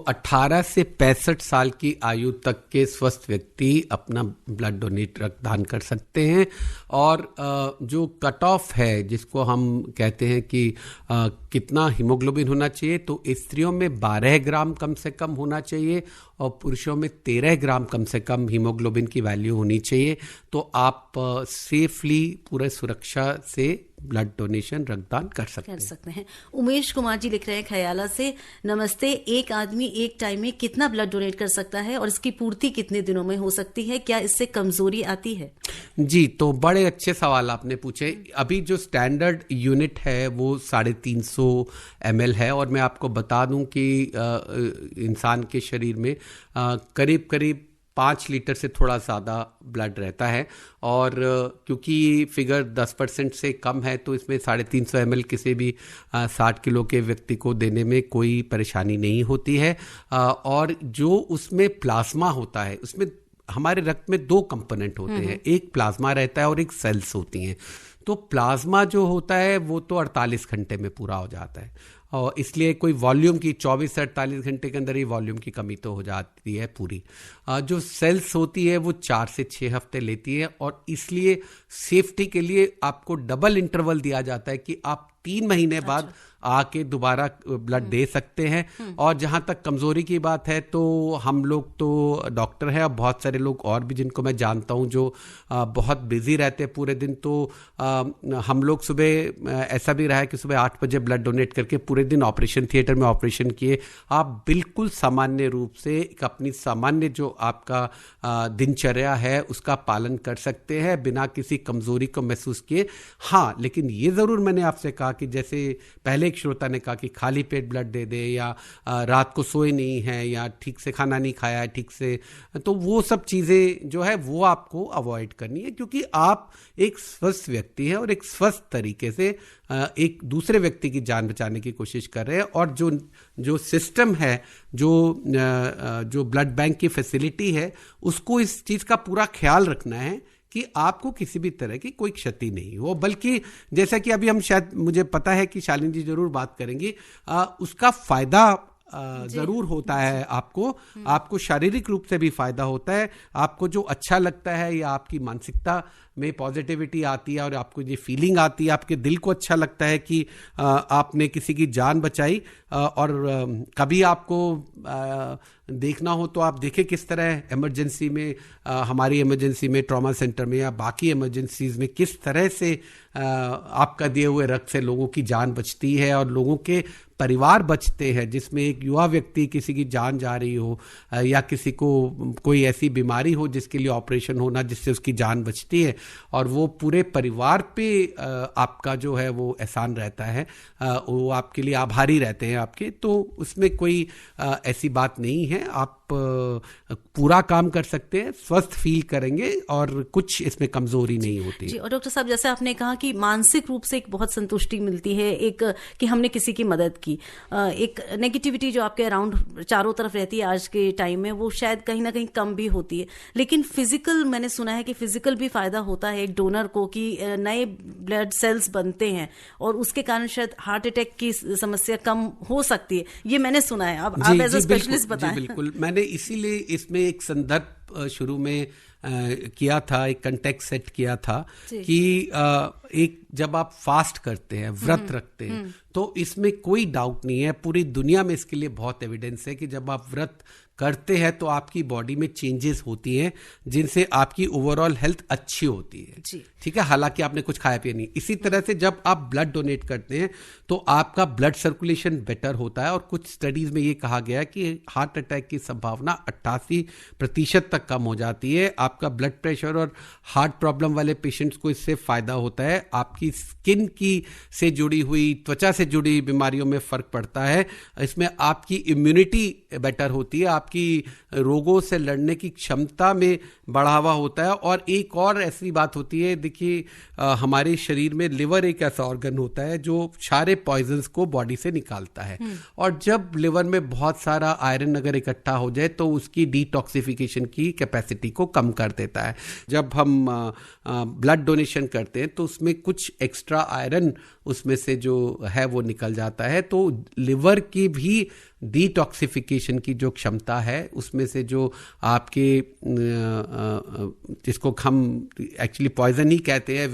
18 से 65 साल की आयु तक के स्वस्थ व्यक्ति अपना ब्लड डोनेट रक्तदान कर सकते हैं। और जो कट ऑफ है, जिसको हम कहते हैं कि कितना हीमोग्लोबिन होना चाहिए, तो स्त्रियों में 12 ग्राम कम से कम होना चाहिए और पुरुषों में 13 ग्राम कम से कम हीमोग्लोबिन की वैल्यू होनी चाहिए। तो आप सेफली, पूरे सुरक्षा से ब्लड डोनेशन, रक्तदान कर सकते हैं। उमेश कुमार जी लिख रहे हैं खयाला से, नमस्ते, एक आदमी एक टाइम में कितना ब्लड डोनेट कर सकता है और इसकी पूर्ति कितने दिनों में हो सकती है? क्या इससे कमजोरी आती है? जी, तो बड़े अच्छे सवाल आपने पूछे। अभी जो स्टैंडर्ड यूनिट है वो 350 ml है, और मैं आपको बता दूं कि इंसान के शरीर में करीब करीब 5 लीटर से थोड़ा ज़्यादा ब्लड रहता है। और क्योंकि फिगर 10% से कम है, तो इसमें 350 ml किसी भी 60 किलो के व्यक्ति को देने में कोई परेशानी नहीं होती है। और जो उसमें प्लाज्मा होता है, उसमें हमारे रक्त में 2 कंपोनेंट होते हैं, एक प्लाज्मा रहता है और एक सेल्स होती हैं। तो प्लाज्मा जो होता है वो तो 48 घंटे में पूरा हो जाता है, और इसलिए कोई वॉल्यूम की 24 से 48 घंटे के अंदर ही वॉल्यूम की कमी तो हो जाती है पूरी। जो सेल्स होती है वो 4 से 6 हफ्ते लेती है, और इसलिए सेफ्टी के लिए आपको डबल इंटरवल दिया जाता है कि आप 3 महीने बाद आके दोबारा ब्लड दे सकते हैं। और जहाँ तक कमज़ोरी की बात है तो हम लोग तो डॉक्टर हैं, और बहुत सारे लोग और भी जिनको मैं जानता हूँ जो बहुत बिजी रहते हैं पूरे दिन, तो हम लोग सुबह ऐसा भी रहा है कि सुबह 8 बजे ब्लड डोनेट करके पूरे दिन ऑपरेशन थिएटर में ऑपरेशन किए। आप बिल्कुल सामान्य रूप से अपनी सामान्य जो आपका दिनचर्या है उसका पालन कर सकते हैं बिना किसी कमज़ोरी को महसूस किए। हाँ, लेकिन ये ज़रूर मैंने आपसे कहा कि जैसे पहले एक श्रोता ने कहा कि खाली पेट ब्लड दे दे, या रात को सोए नहीं है, या ठीक से खाना नहीं खाया है ठीक से, तो वो सब चीज़ें जो है वो आपको अवॉइड करनी है, क्योंकि आप एक स्वस्थ व्यक्ति हैं और एक स्वस्थ तरीके से एक दूसरे व्यक्ति की जान बचाने की कोशिश कर रहे हैं। और जो सिस्टम है, जो ब्लड बैंक की फैसिलिटी है, उसको इस चीज़ का पूरा ख्याल रखना है कि आपको किसी भी तरह की कोई क्षति नहीं हो। बल्कि जैसा कि अभी हम शायद, मुझे पता है कि शालिनी जी जरूर बात करेंगी, उसका फायदा जरूर होता है आपको शारीरिक रूप से भी फायदा होता है। आपको जो अच्छा लगता है या आपकी मानसिकता में पॉजिटिविटी आती है और आपको ये फीलिंग आती है, आपके दिल को अच्छा लगता है कि आपने किसी की जान बचाई। और कभी आपको देखना हो तो आप देखें किस तरह इमरजेंसी में, हमारी इमरजेंसी में, ट्रॉमा सेंटर में या बाकी इमरजेंसीज में किस तरह से आपका दिए हुए रक्त से लोगों की जान बचती है और लोगों के परिवार बचते हैं। जिसमें एक युवा व्यक्ति किसी की जान जा रही हो, या किसी को कोई ऐसी बीमारी हो जिसके लिए ऑपरेशन होना जिससे उसकी जान बचती है, और वो पूरे परिवार पे आपका जो है वो एहसान रहता है, वो आपके लिए आभारी रहते हैं आपके। तो उसमें कोई ऐसी बात नहीं है, आप पूरा काम कर सकते हैं, स्वस्थ फील करेंगे और कुछ इसमें कमजोरी नहीं होती जी। और डॉक्टर साहब, जैसे आपने कहा कि मानसिक रूप से एक बहुत संतुष्टि मिलती है, एक कि हमने किसी की मदद की, एक नेगेटिविटी जो आपके अराउंड चारों तरफ रहती है आज के टाइम में, वो शायद कहीं ना कहीं कम भी होती है। लेकिन फिजिकल, मैंने सुना है कि फिजिकल भी फायदा होता है एक डोनर को, कि नए ब्लड सेल्स बनते हैं और उसके कारण शायद हार्ट अटैक की समस्या कम हो सकती है, ये मैंने सुना है। अब आप एज ए स्पेशलिस्ट बताएं। बिल्कुल, मैंने इसीलिए इसमें एक संदर्भ शुरू में किया था, एक कंटेक्स्ट सेट किया था कि एक जब आप फास्ट करते हैं, व्रत रखते हैं, तो इसमें कोई डाउट नहीं है, पूरी दुनिया में इसके लिए बहुत एविडेंस है कि जब आप व्रत करते हैं तो आपकी बॉडी में चेंजेस होती हैं जिनसे आपकी ओवरऑल हेल्थ अच्छी होती है। ठीक है, हालांकि आपने कुछ खाया पिया नहीं। इसी तरह से जब आप ब्लड डोनेट करते हैं तो आपका ब्लड सर्कुलेशन बेटर होता है, और कुछ स्टडीज में ये कहा गया है कि हार्ट अटैक की संभावना 88% तक कम हो जाती है। आपका ब्लड प्रेशर और हार्ट प्रॉब्लम वाले पेशेंट्स को इससे फायदा होता है। आपकी स्किन की से जुड़ी हुई, त्वचा से जुड़ी बीमारियों में फर्क पड़ता है। इसमें आपकी इम्यूनिटी बेटर होती है, आपकी रोगों से लड़ने की क्षमता में बढ़ावा होता है। और एक और ऐसी बात होती है, देखिए हमारे शरीर में लिवर एक ऐसा ऑर्गन होता है जो सारे पॉइजन्स को बॉडी से निकालता है, और जब लिवर में बहुत सारा आयरन अगर इकट्ठा हो जाए तो उसकी डिटॉक्सिफिकेशन की कैपेसिटी को कम कर देता है। जब हम ब्लड डोनेशन करते हैं तो उसमें कुछ एक्स्ट्रा आयरन उसमें से जो है वो निकल जाता है, तो लिवर की भी डिटॉक्सिफिकेशन की जो क्षमता है उसमें से जो आपके जिसको हम एक्चुअली पॉइजन ही कहते हैं,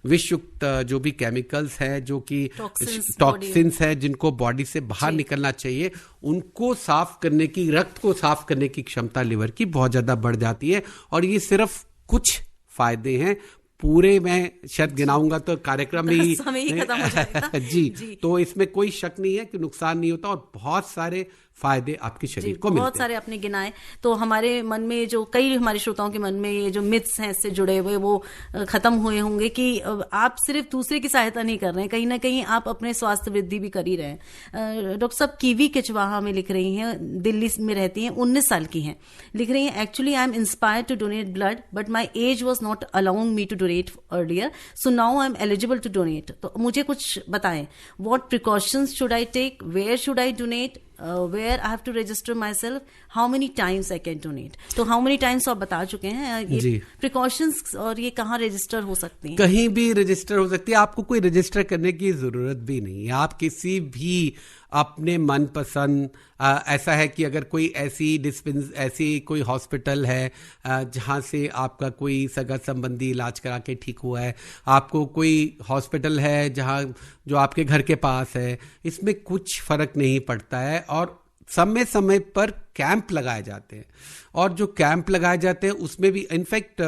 विषयुक्त जो भी केमिकल्स हैं, जो कि टॉक्सिन्स हैं जिनको बॉडी से बाहर निकलना चाहिए, उनको साफ करने की, रक्त को साफ करने की क्षमता लिवर की बहुत ज़्यादा बढ़ जाती है। और ये सिर्फ कुछ फायदे हैं, पूरे मैं शायद गिनाऊंगा तो कार्यक्रम ही खत्म हो जाएगा। जी, तो इसमें कोई शक नहीं है कि नुकसान नहीं होता, और बहुत सारे फायदे आपके शरीर को मिलते हैं। बहुत सारे आपने गिनाए, तो हमारे मन में जो कई हमारे श्रोताओं के मन में ये जो मिथ्स हैं इससे जुड़े हुए, वो खत्म हुए होंगे कि आप सिर्फ दूसरे की सहायता नहीं कर रहे हैं, कहीं ना कहीं आप अपने स्वास्थ्य वृद्धि भी कर ही रहे हैं। डॉक्टर साहब कीवी किचवाहा में लिख रही हैं, दिल्ली में रहती हैं, 19 साल की हैं, लिख रही हैं, actually I am inspired to donate blood but my age was not allowing me to donate earlier, so now I am eligible to donate. तो मुझे कुछ बताएं, what precautions should I take, where should I donate, where I have to register myself, how many times I can donate. तो how many times आप बता चुके हैं, ये प्रिकॉशंस और ये कहाँ रजिस्टर हो सकती हैं? कहीं भी रजिस्टर हो सकती है, आपको कोई रजिस्टर करने की जरूरत भी नहीं है. आप किसी भी अपने मनपसंद, ऐसा है कि अगर कोई ऐसी कोई हॉस्पिटल है जहाँ से आपका कोई सगा संबंधी इलाज करा के ठीक हुआ है, आपको कोई हॉस्पिटल है जहाँ जो आपके घर के पास है, इसमें कुछ फर्क नहीं पड़ता है. और समय समय पर कैंप लगाए जाते हैं, और जो कैंप लगाए जाते हैं उसमें भी इनफैक्ट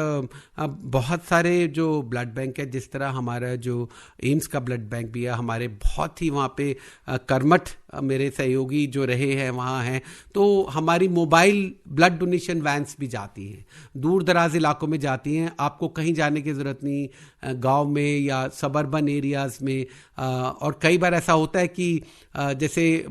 बहुत सारे जो ब्लड बैंक है, जिस तरह हमारा जो एम्स का ब्लड बैंक भी है, हमारे बहुत ही वहाँ पे कर्मठ मेरे सहयोगी जो रहे हैं वहाँ हैं, तो हमारी मोबाइल ब्लड डोनेशन वैन्स भी जाती हैं, दूर दराज इलाकों में जाती हैं. आपको कहीं जाने की ज़रूरत नहीं, गांव में या सबर्बन एरियाज़ में. और कई बार ऐसा होता है कि जैसे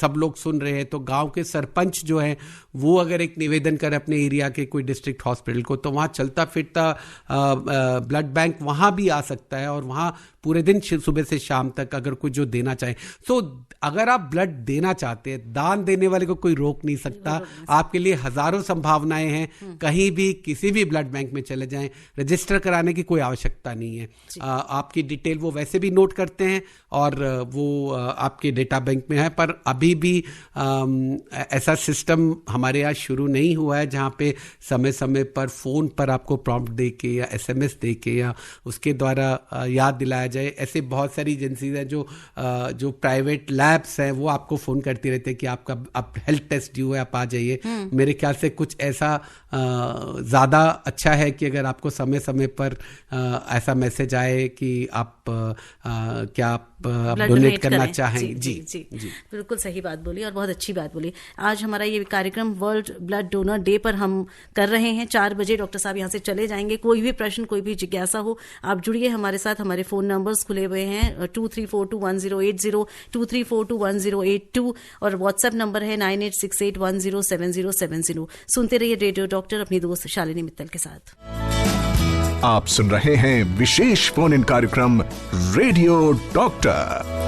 सब लोग सुन रहे हैं, तो गांव के सरपंच जो हैं वो अगर एक निवेदन करे अपने एरिया के कोई डिस्ट्रिक्ट हॉस्पिटल को, तो वहाँ चलता फिरता ब्लड बैंक वहाँ भी आ सकता है, और वहाँ पूरे दिन सुबह से शाम तक अगर कोई जो देना चाहे. तो अगर आप ब्लड देना चाहते हैं, दान देने वाले को कोई रोक नहीं सकता. आपके लिए हजारों संभावनाएं हैं, कहीं भी किसी भी ब्लड बैंक में चले जाएं, रजिस्टर कराने की कोई आवश्यकता नहीं है. आपकी डिटेल वो वैसे भी नोट करते हैं और वो आपके डेटा बैंक में है. पर अभी भी ऐसा सिस्टम हमारे यहाँ शुरू नहीं हुआ है जहाँ पे समय समय पर फोन पर आपको प्रॉम्प्ट दे के या SMS दे के या उसके द्वारा याद दिलाया जाए. ऐसे बहुत सारी एजेंसीज हैं जो प्राइवेट लैब्स हैं, वो आपको फोन करती रहते हैं कि आप हेल्थ टेस्ट ड्यू है, आप आ जाइए. मेरे ख्याल से कुछ ऐसा ज़्यादा अच्छा है कि अगर आपको समय समय पर ऐसा मैसेज आए कि आप क्या आप डोनेट करना चाहें. जी, बिल्कुल सही बात बोली और बहुत अच्छी बात बोली. आज हमारा ये कार्यक्रम वर्ल्ड ब्लड डोनर डे पर हम कर रहे हैं. 4 बजे डॉक्टर साहब यहाँ से चले जाएंगे. कोई भी प्रश्न, कोई भी जिज्ञासा हो, आप जुड़िए हमारे साथ. हमारे फोन नंबर्स खुले हुए हैं 23421080, 23421082, और व्हाट्सएप नंबर है 9868107070. सुनते रहिए रेडियो डॉक्टर अपनी दोस्त शालिनी मित्तल के साथ. आप सुन रहे हैं विशेष फोन इन कार्यक्रम रेडियो डॉक्टर.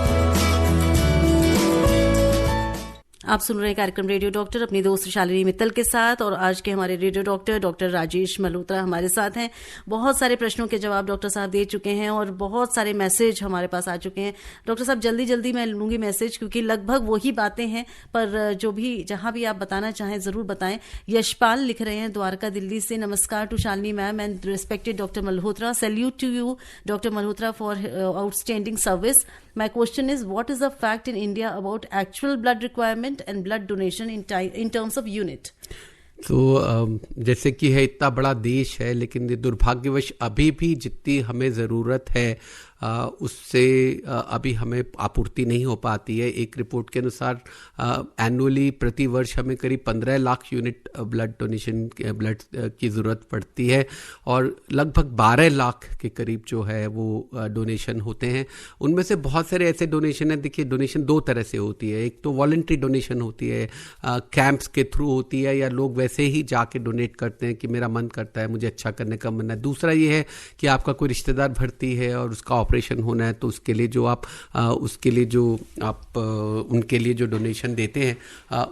आप सुन रहे हैं कार्यक्रम रेडियो डॉक्टर अपनी दोस्त शालिनी मित्तल के साथ, और आज के हमारे रेडियो डॉक्टर राजेश मल्होत्रा हमारे साथ हैं. बहुत सारे प्रश्नों के जवाब डॉक्टर साहब दे चुके हैं और बहुत सारे मैसेज हमारे पास आ चुके हैं. डॉक्टर साहब जल्दी मैं लूंगी मैसेज, क्योंकि लगभग वही बातें हैं, पर जो भी जहां भी आप बताना चाहें जरूर बताएं. यशपाल लिख रहे हैं द्वारका दिल्ली से, नमस्कार to Shalini ma'am and respected doctor Malhotra. Salute to you doctor Malhotra for outstanding service. My question is, what is the fact in India about actual blood requirement and blood donation in terms of unit? तो जैसे कि है, इतना बड़ा देश है, लेकिन दुर्भाग्यवश अभी भी जितनी हमें ज़रूरत है उससे अभी हमें आपूर्ति नहीं हो पाती है. एक रिपोर्ट के अनुसार एनुअली प्रति वर्ष हमें करीब 15 lakh unit blood donation blood की ज़रूरत पड़ती है, और लगभग 12 लाख के करीब जो है वो डोनेशन होते हैं. उनमें से बहुत सारे ऐसे डोनेशन हैं. देखिए, डोनेशन 2 तरह से होती है. एक तो वॉलंटरी डोनेशन होती है, कैंप्स के थ्रू होती है, या लोग वैसे ही जाके डोनेट करते हैं कि मेरा मन करता है, मुझे अच्छा करने का मन है. दूसरा ये है कि आपका कोई रिश्तेदार भर्ती है और उसका ऑपरेशन होना है, तो उसके लिए जो आप उनके लिए जो डोनेशन देते हैं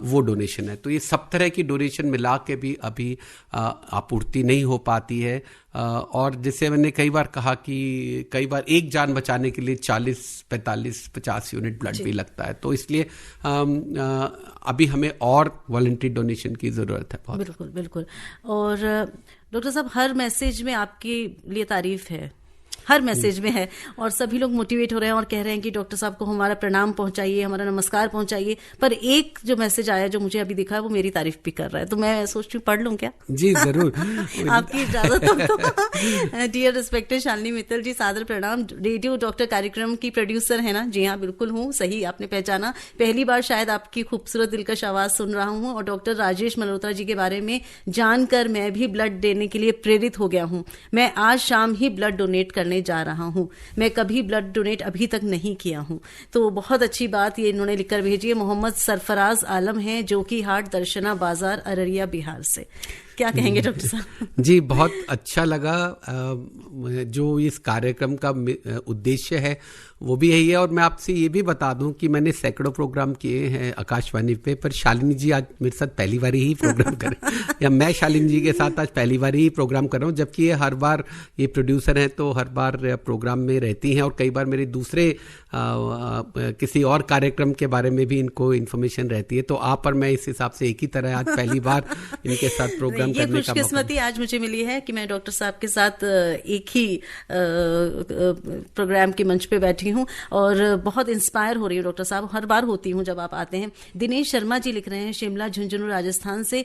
वो डोनेशन है. तो ये सब तरह की डोनेशन मिला के भी अभी आपूर्ति नहीं हो पाती है. और जैसे मैंने कई बार कहा कि कई बार एक जान बचाने के लिए 40, 45, 50 यूनिट ब्लड भी लगता है. तो इसलिए अभी हमें और वॉलंटरी डोनेशन की ज़रूरत है. बिल्कुल. और डॉक्टर साहब, हर मैसेज में आपके लिए तारीफ है, हर मैसेज में है, और सभी लोग मोटिवेट हो रहे हैं और कह रहे हैं कि डॉक्टर साहब को हमारा प्रणाम पहुंचाइए, हमारा नमस्कार पहुंचाइए. पर एक जो मैसेज आया जो मुझे अभी दिखा है वो मेरी तारीफ भी कर रहा है, तो मैं सोचती हूँ पढ़ लूँ क्या? जी जरूर. आपकी इजाजत हो तो. डियर रिस्पेक्टेड शालिनी मित्तल जी, सादर प्रणाम. रेडियो डॉक्टर कार्यक्रम की प्रोड्यूसर है ना? जी हाँ, बिल्कुल हूँ. सही आपने पहचाना. पहली बार शायद आपकी खूबसूरत दिलकश आवाज सुन रहा हूँ, और डॉक्टर राजेश मल्होत्रा जी के बारे में जानकर मैं भी ब्लड देने के लिए प्रेरित हो गया हूँ. मैं आज शाम ही ब्लड डोनेट करने जा रहा हूं. मैं कभी ब्लड डोनेट अभी तक नहीं किया हूं. तो बहुत अच्छी बात ये इन्होंने लिखकर भेजी है. मोहम्मद सरफराज आलम हैं, जो कि हाट दर्शना बाजार, अररिया, बिहार से. क्या कहेंगे डॉक्टर साहब? जी, बहुत अच्छा लगा। जो इस कार्यक्रम का उद्देश्य है वो भी यही है। और मैं आपसे ये भी बता दूं कि मैंने सैकड़ों प्रोग्राम किए हैं आकाशवाणी पे, पर शालिनी जी आज मेरे साथ पहली बार ही प्रोग्राम कर रहे हैं या मैं शालिनी जी के साथ आज पहली बार ही प्रोग्राम कर रहा हूँ, जबकि ये हर बार ये प्रोड्यूसर हैं तो हर बार प्रोग्राम में रहती हैं और कई बार मेरे दूसरे किसी और कार्यक्रम के बारे में भी इनको इन्फॉर्मेशन रहती है। तो आप और मैं इस हिसाब से एक ही तरह आज पहली बार इनके साथ प्रोग्राम करने का मौका। खुशकिस्मती आज मुझे मिली है कि मैं डॉक्टर साहब के साथ एक ही प्रोग्राम के मंच पे बैठी हूँ और बहुत इंस्पायर हो रही हूँ डॉक्टर साहब। हर बार होती हूँ जब आप आते हैं। दिनेश शर्मा जी लिख रहे हैं शिमला झुंझुनू राजस्थान से,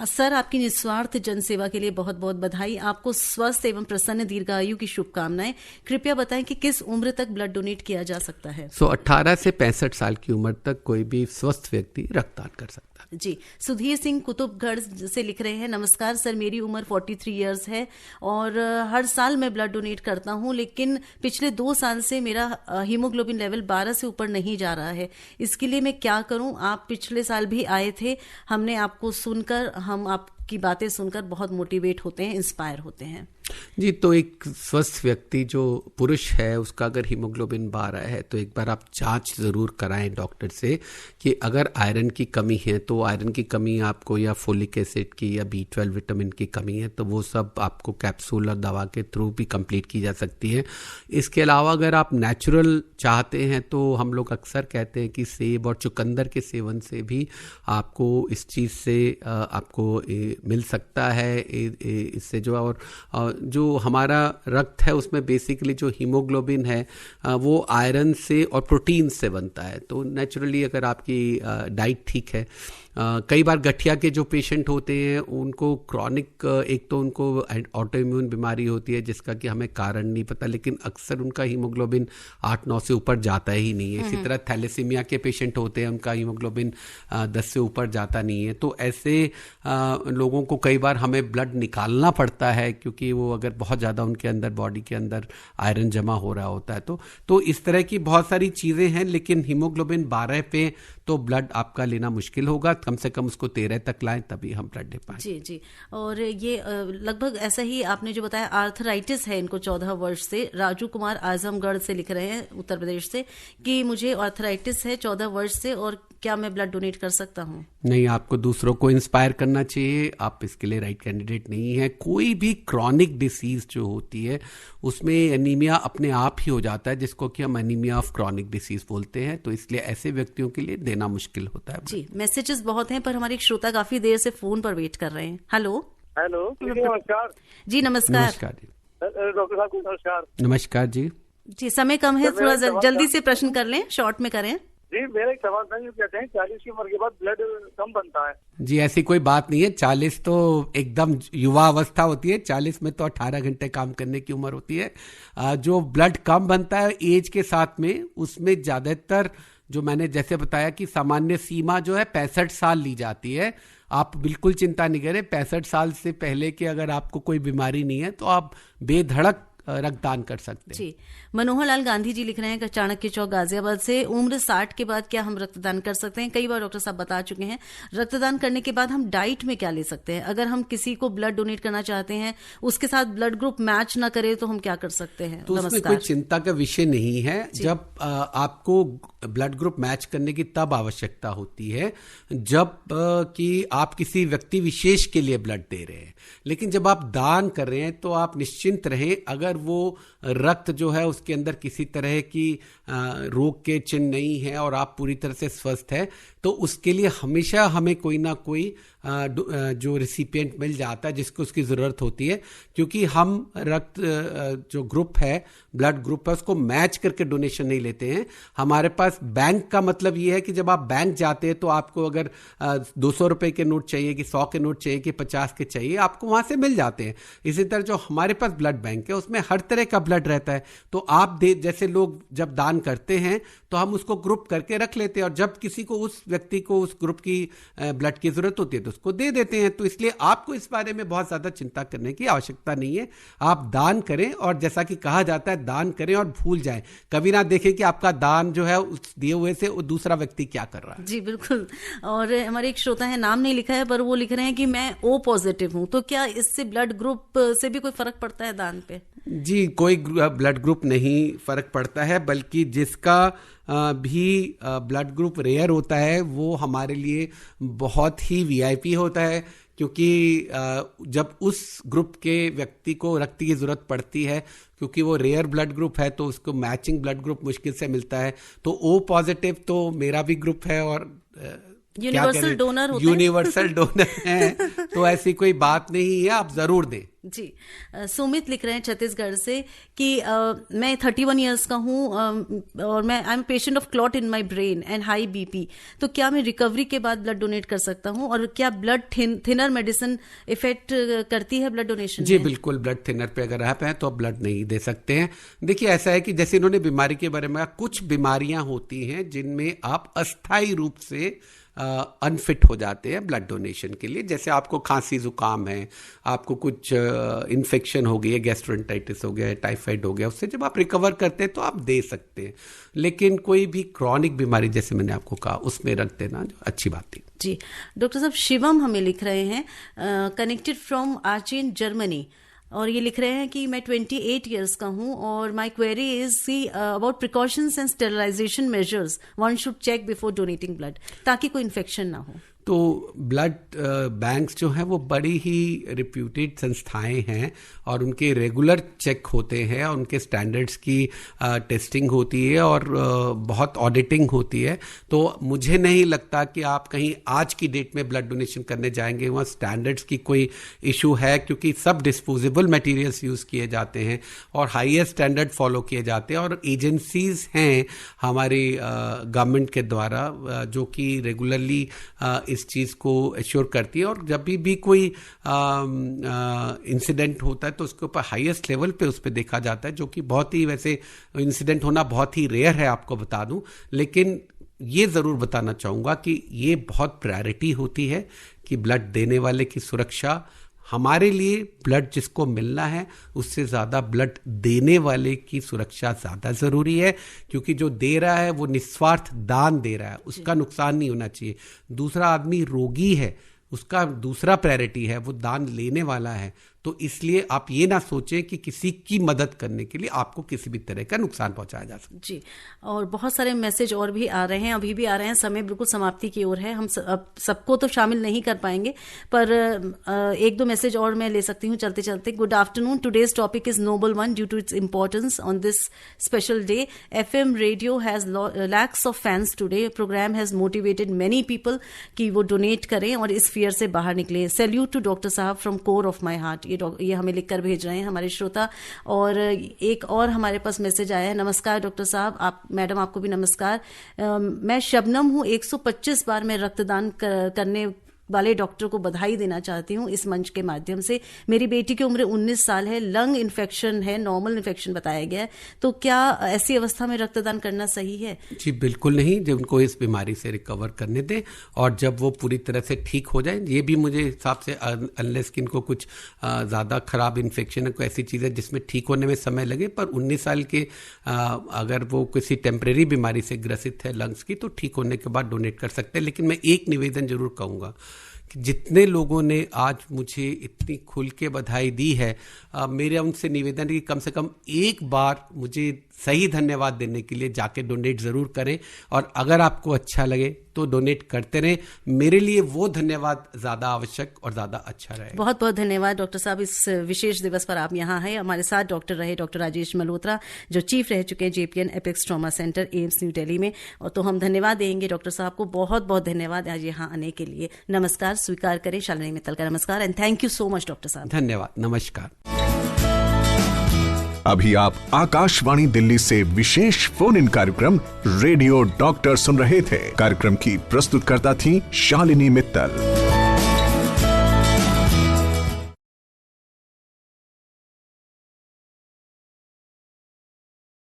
सर आपकी निस्वार्थ जनसेवा के लिए बहुत बहुत बधाई। आपको स्वस्थ एवं प्रसन्न दीर्घायु की शुभकामनाएं। कृपया बताएं कि किस उम्र तक ब्लड डोनेट किया जा सकता है? 18 से 65 साल की उम्र तक कोई भी स्वस्थ व्यक्ति रक्तदान कर सकता है। जी, सुधीर सिंह कुतुबगढ़ से लिख रहे हैं, नमस्कार सर, मेरी उम्र 43 इयर्स है और हर साल मैं ब्लड डोनेट करता हूं, लेकिन पिछले 2 साल से मेरा हीमोग्लोबिन लेवल 12 से ऊपर नहीं जा रहा है। इसके लिए मैं क्या करूं? आप पिछले साल भी आए थे, हमने आपको सुनकर, हम आपकी बातें सुनकर बहुत मोटिवेट होते हैं, इंस्पायर होते हैं। जी, तो एक स्वस्थ व्यक्ति जो पुरुष है उसका अगर हीमोग्लोबिन 12 है तो एक बार आप जांच ज़रूर कराएं डॉक्टर से कि अगर आयरन की कमी है तो आयरन की कमी आपको, या फोलिक एसिड की, या B12 विटामिन की कमी है तो वो सब आपको कैप्सूल और दवा के थ्रू भी कंप्लीट की जा सकती है। इसके अलावा अगर आप नेचुरल चाहते हैं तो हम लोग अक्सर कहते हैं कि सेब और चुकंदर के सेवन से भी आपको इस चीज़ से आपको मिल सकता है। इससे जो और जो हमारा रक्त है उसमें बेसिकली जो हीमोग्लोबिन है वो आयरन से और प्रोटीन से बनता है। तो नेचुरली अगर आपकी डाइट ठीक है, कई बार गठिया के जो पेशेंट होते हैं उनको क्रॉनिक, एक तो उनको ऑटो इम्यून बीमारी होती है जिसका कि हमें कारण नहीं पता, लेकिन अक्सर उनका हीमोग्लोबिन 8-9 से ऊपर जाता ही नहीं है। इसी तरह थैलेसीमिया के पेशेंट होते हैं, उनका हीमोग्लोबिन 10 से ऊपर जाता नहीं है। तो ऐसे लोगों को कई बार हमें ब्लड निकालना पड़ता है क्योंकि वो अगर बहुत ज़्यादा उनके अंदर, बॉडी के अंदर आयरन जमा हो रहा होता है। तो इस तरह की बहुत सारी चीज़ें हैं, लेकिन हीमोग्लोबिन 12 पे तो ब्लड आपका लेना मुश्किल होगा। कम से कम उसको 13 तक लाएं तभी हम ब्लड दे पाएं। जी जी। और ये लगभग ऐसा ही आपने जो बताया, आर्थराइटिस है इनको 14 वर्ष से। राजू कुमार आजमगढ़ से लिख रहे हैं, उत्तर प्रदेश से, कि मुझे आर्थराइटिस है 14 वर्ष से और क्या मैं ब्लड डोनेट कर सकता हूं? नहीं, आपको दूसरों को इंस्पायर करना चाहिए, आप इसके लिए राइट कैंडिडेट नहीं है। कोई भी क्रॉनिक डिसीज जो होती है उसमें एनीमिया अपने आप ही हो जाता है, जिसको कि हम एनीमिया ऑफ क्रॉनिक डिसीज बोलते हैं। तो इसलिए ऐसे व्यक्तियों के लिए देना मुश्किल होता है। जी, मैसेजेस बहुत हैं पर हमारे एक श्रोता काफी देर से फोन पर वेट कर रहे हैं। हेलो नमस्कार जी। नमस्कार जी। डॉक्टर साहब को नमस्कार। नमस्कार जी। जी, समय कम है, थोड़ा जल्दी से प्रश्न कर लें, शॉर्ट में करें। जी, मेरा एक सवाल था, कहते हैं 40 की उम्र के बाद ब्लड कम बनता है। जी, ऐसी कोई बात नहीं है। 40 तो एकदम युवा अवस्था होती है, 40 में तो 18 घंटे काम करने की उम्र होती है। जो ब्लड कम बनता है एज के साथ में, उसमें ज़्यादातर जो मैंने जैसे बताया कि सामान्य सीमा जो है 65 साल ली जाती है। आप बिल्कुल चिंता नहीं करें, 65 साल से पहले के अगर आपको कोई बीमारी नहीं है तो आप बेधड़क रक्तदान कर सकते हैं। जी, मनोहर लाल गांधी जी लिख रहे हैं चाणक्य चौक गाजियाबाद से, उम्र 60 के बाद क्या हम रक्तदान कर सकते हैं? कई बार डॉक्टर साहब बता चुके हैं। रक्तदान करने के बाद हम डाइट में क्या ले सकते हैं? अगर हम किसी को ब्लड डोनेट करना चाहते हैं, उसके साथ ब्लड ग्रुप मैच ना करे तो हम क्या कर सकते हैं? तो उसमें कोई चिंता का विषय नहीं है। जब आपको ब्लड ग्रुप मैच करने की तब आवश्यकता होती है जब कि आप किसी व्यक्ति विशेष के लिए ब्लड दे रहे हैं। लेकिन जब आप दान कर रहे हैं तो आप निश्चिंत रहें, अगर वो रक्त जो है उसके अंदर किसी तरह की रोग के चिन्ह नहीं है और आप पूरी तरह से स्वस्थ है, तो उसके लिए हमेशा हमें कोई ना कोई जो रिसिपिएंट मिल जाता है जिसको उसकी ज़रूरत होती है। क्योंकि हम रक्त जो ग्रुप है, ब्लड ग्रुप है, उसको मैच करके डोनेशन नहीं लेते हैं। हमारे पास बैंक का मतलब ये है कि जब आप बैंक जाते हैं तो आपको अगर 200 रुपए के नोट चाहिए कि 100 के नोट चाहिए कि 50 के चाहिए, आपको वहाँ से मिल जाते हैं। इसी तरह जो हमारे पास ब्लड बैंक है उसमें हर तरह का ब्लड रहता है। तो आप जैसे लोग जब दान करते हैं तो हम उसको ग्रुप करके रख लेते हैं और जब किसी को उस व्यक्ति को उस ग्रुप की ब्लड की जरूरत होती है तो उसको दे देते हैं। तो इसलिए आपको इस बारे में बहुत ज्यादा चिंता करने की आवश्यकता नहीं है। आप दान करें और जैसा कि कहा जाता है दान करें और भूल जाएं, कभी ना देखें कि आपका दान जो है उस दिए हुए से वो दूसरा व्यक्ति क्या कर रहा है। जी बिल्कुल। और हमारे एक श्रोता है, नाम नहीं लिखा है पर वो लिख रहे हैं कि मैं O पॉजिटिव हूं, तो क्या इससे ब्लड ग्रुप से भी कोई फर्क पड़ता है दान पे? जी, कोई ब्लड ग्रुप नहीं फर्क पड़ता है, बल्कि जिसका भी ब्लड ग्रुप रेयर होता है वो हमारे लिए बहुत ही VIP होता है, क्योंकि जब उस ग्रुप के व्यक्ति को रक्त की जरूरत पड़ती है, क्योंकि वो रेयर ब्लड ग्रुप है तो उसको मैचिंग ब्लड ग्रुप मुश्किल से मिलता है। तो O पॉजिटिव तो मेरा भी ग्रुप है और यूनिवर्सल डोनर होते हैं। यूनिवर्सल डोनर है, तो ऐसी कोई बात नहीं है, आप जरूर दें। जी। सुमित लिख रहे हैं छत्तीसगढ़ से कि मैं 31 इयर्स का हूँ और मैं I am patient of clot in my brain and high BP, तो क्या मैं रिकवरी के बाद ब्लड डोनेट कर सकता हूँ? और क्या ब्लड थिनर मेडिसिन इफेक्ट करती है ब्लड डोनेशन जी में? बिल्कुल, ब्लड थिनर पे अगर आप हैं तो आप ब्लड नहीं दे सकते हैं। देखिए ऐसा है कि जैसे इन्होंने बीमारी के बारे में कहा, कुछ बीमारियां होती हैं जिनमें आप अस्थायी रूप से अनफिट हो जाते हैं ब्लड डोनेशन के लिए। जैसे आपको खांसी जुकाम है, आपको कुछ इन्फेक्शन हो गई है, गैस्ट्रोएंटाइटिस हो गया है, टाइफाइड हो गया, उससे जब आप रिकवर करते हैं तो आप दे सकते हैं। लेकिन कोई भी क्रॉनिक बीमारी जैसे मैंने आपको कहा उसमें रख देना जो अच्छी बात है। जी डॉक्टर साहब, शिवम हमें लिख रहे हैं, कनेक्टेड फ्रॉम आर्चेन जर्मनी, और ये लिख रहे हैं कि मैं 28 इयर्स का हूं और my query is about precautions and sterilisation measures one should check before donating blood, ताकि कोई इन्फेक्शन ना हो। तो ब्लड बैंक्स जो हैं वो बड़ी ही रिप्यूटेड संस्थाएं हैं और उनके रेगुलर चेक होते हैं और उनके स्टैंडर्ड्स की टेस्टिंग होती है और बहुत ऑडिटिंग होती है। तो मुझे नहीं लगता कि आप कहीं आज की डेट में ब्लड डोनेशन करने जाएंगे वहाँ स्टैंडर्ड्स की कोई इशू है, क्योंकि सब डिस्पोजेबल मटेरियल्स यूज़ किए जाते हैं और हाईएस्ट स्टैंडर्ड फॉलो किए जाते हैं। और एजेंसीज हैं हमारी गवर्नमेंट के द्वारा जो कि रेगुलरली इस चीज़ को एश्योर करती है, और जब भी कोई इंसिडेंट होता है तो उसके ऊपर हाईएस्ट लेवल पे उस पर देखा जाता है, जो कि बहुत ही, वैसे इंसिडेंट होना बहुत ही रेयर है आपको बता दूं। लेकिन ये ज़रूर बताना चाहूँगा कि ये बहुत प्रायोरिटी होती है कि ब्लड देने वाले की सुरक्षा, हमारे लिए ब्लड जिसको मिलना है उससे ज़्यादा ब्लड देने वाले की सुरक्षा ज़्यादा ज़रूरी है, क्योंकि जो दे रहा है वो निस्वार्थ दान दे रहा है, उसका नुकसान नहीं होना चाहिए। दूसरा आदमी रोगी है, उसका दूसरा प्रायोरिटी है, वो दान लेने वाला है। तो इसलिए आप ये ना सोचें कि किसी की मदद करने के लिए आपको किसी भी तरह का नुकसान पहुंचाया जा सकता है। जी, और बहुत सारे मैसेज और भी आ रहे हैं, अभी भी आ रहे हैं, समय बिल्कुल समाप्ति की ओर है, हम सबको तो शामिल नहीं कर पाएंगे, पर एक दो मैसेज और मैं ले सकती हूँ चलते चलते। Good afternoon, today's topic is noble one due to its importance on this special day. FM radio has lakhs of fans today, programme has motivated many people कि वो डोनेट करें और इस फियर से बाहर निकले। सैल्यूट टू डॉक्टर साहब from core of my heart, ये हमें लिखकर भेज रहे हैं हमारे श्रोता। और एक और हमारे पास मैसेज आया है, नमस्कार डॉक्टर साहब, आप मैडम आपको भी नमस्कार। मैं शबनम हूँ, 125 बार मैं रक्तदान करने वाले डॉक्टर को बधाई देना चाहती हूँ इस मंच के माध्यम से। मेरी बेटी की उम्र 19 साल है, लंग इन्फेक्शन है, नॉर्मल इन्फेक्शन बताया गया है, तो क्या ऐसी अवस्था में रक्तदान करना सही है? जी बिल्कुल नहीं, जब उनको इस बीमारी से रिकवर करने दें और जब वो पूरी तरह से ठीक हो जाए। ये भी मुझे हिसाब से अनलेस कि इनको कुछ ज़्यादा खराब इन्फेक्शन है, कोई ऐसी चीज़ है जिसमें ठीक होने में समय लगे, पर 19 साल के अगर वो किसी टेम्परेरी बीमारी से ग्रसित है लंग्स की, तो ठीक होने के बाद डोनेट कर सकते हैं। लेकिन मैं एक निवेदन जरूर कहूँगा कि जितने लोगों ने आज मुझे इतनी खुल के बधाई दी है, मेरा उनसे निवेदन है कि कम से कम एक बार मुझे सही धन्यवाद देने के लिए जाके डोनेट ज़रूर करें, और अगर आपको अच्छा लगे तो डोनेट करते रहें। मेरे लिए वो धन्यवाद ज़्यादा आवश्यक और ज़्यादा अच्छा रहे। बहुत बहुत धन्यवाद डॉक्टर साहब, इस विशेष दिवस पर आप यहाँ हैं। हमारे साथ डॉक्टर रहे डॉक्टर राजेश मल्होत्रा, जो चीफ रह चुके हैं JPN apex trauma centre, AIIMS new Delhi में। और तो हम धन्यवाद देंगे डॉक्टर साहब को, बहुत बहुत धन्यवाद आज यहाँ आने के लिए। नमस्कार स्वीकार करें शालिनी मित्तल का नमस्कार, and thank you so much doctor साहब। धन्यवाद, नमस्कार। अभी आप आकाशवाणी दिल्ली से विशेष फोन इन कार्यक्रम रेडियो डॉक्टर सुन रहे थे। कार्यक्रम की प्रस्तुतकर्ता थी शालिनी मित्तल।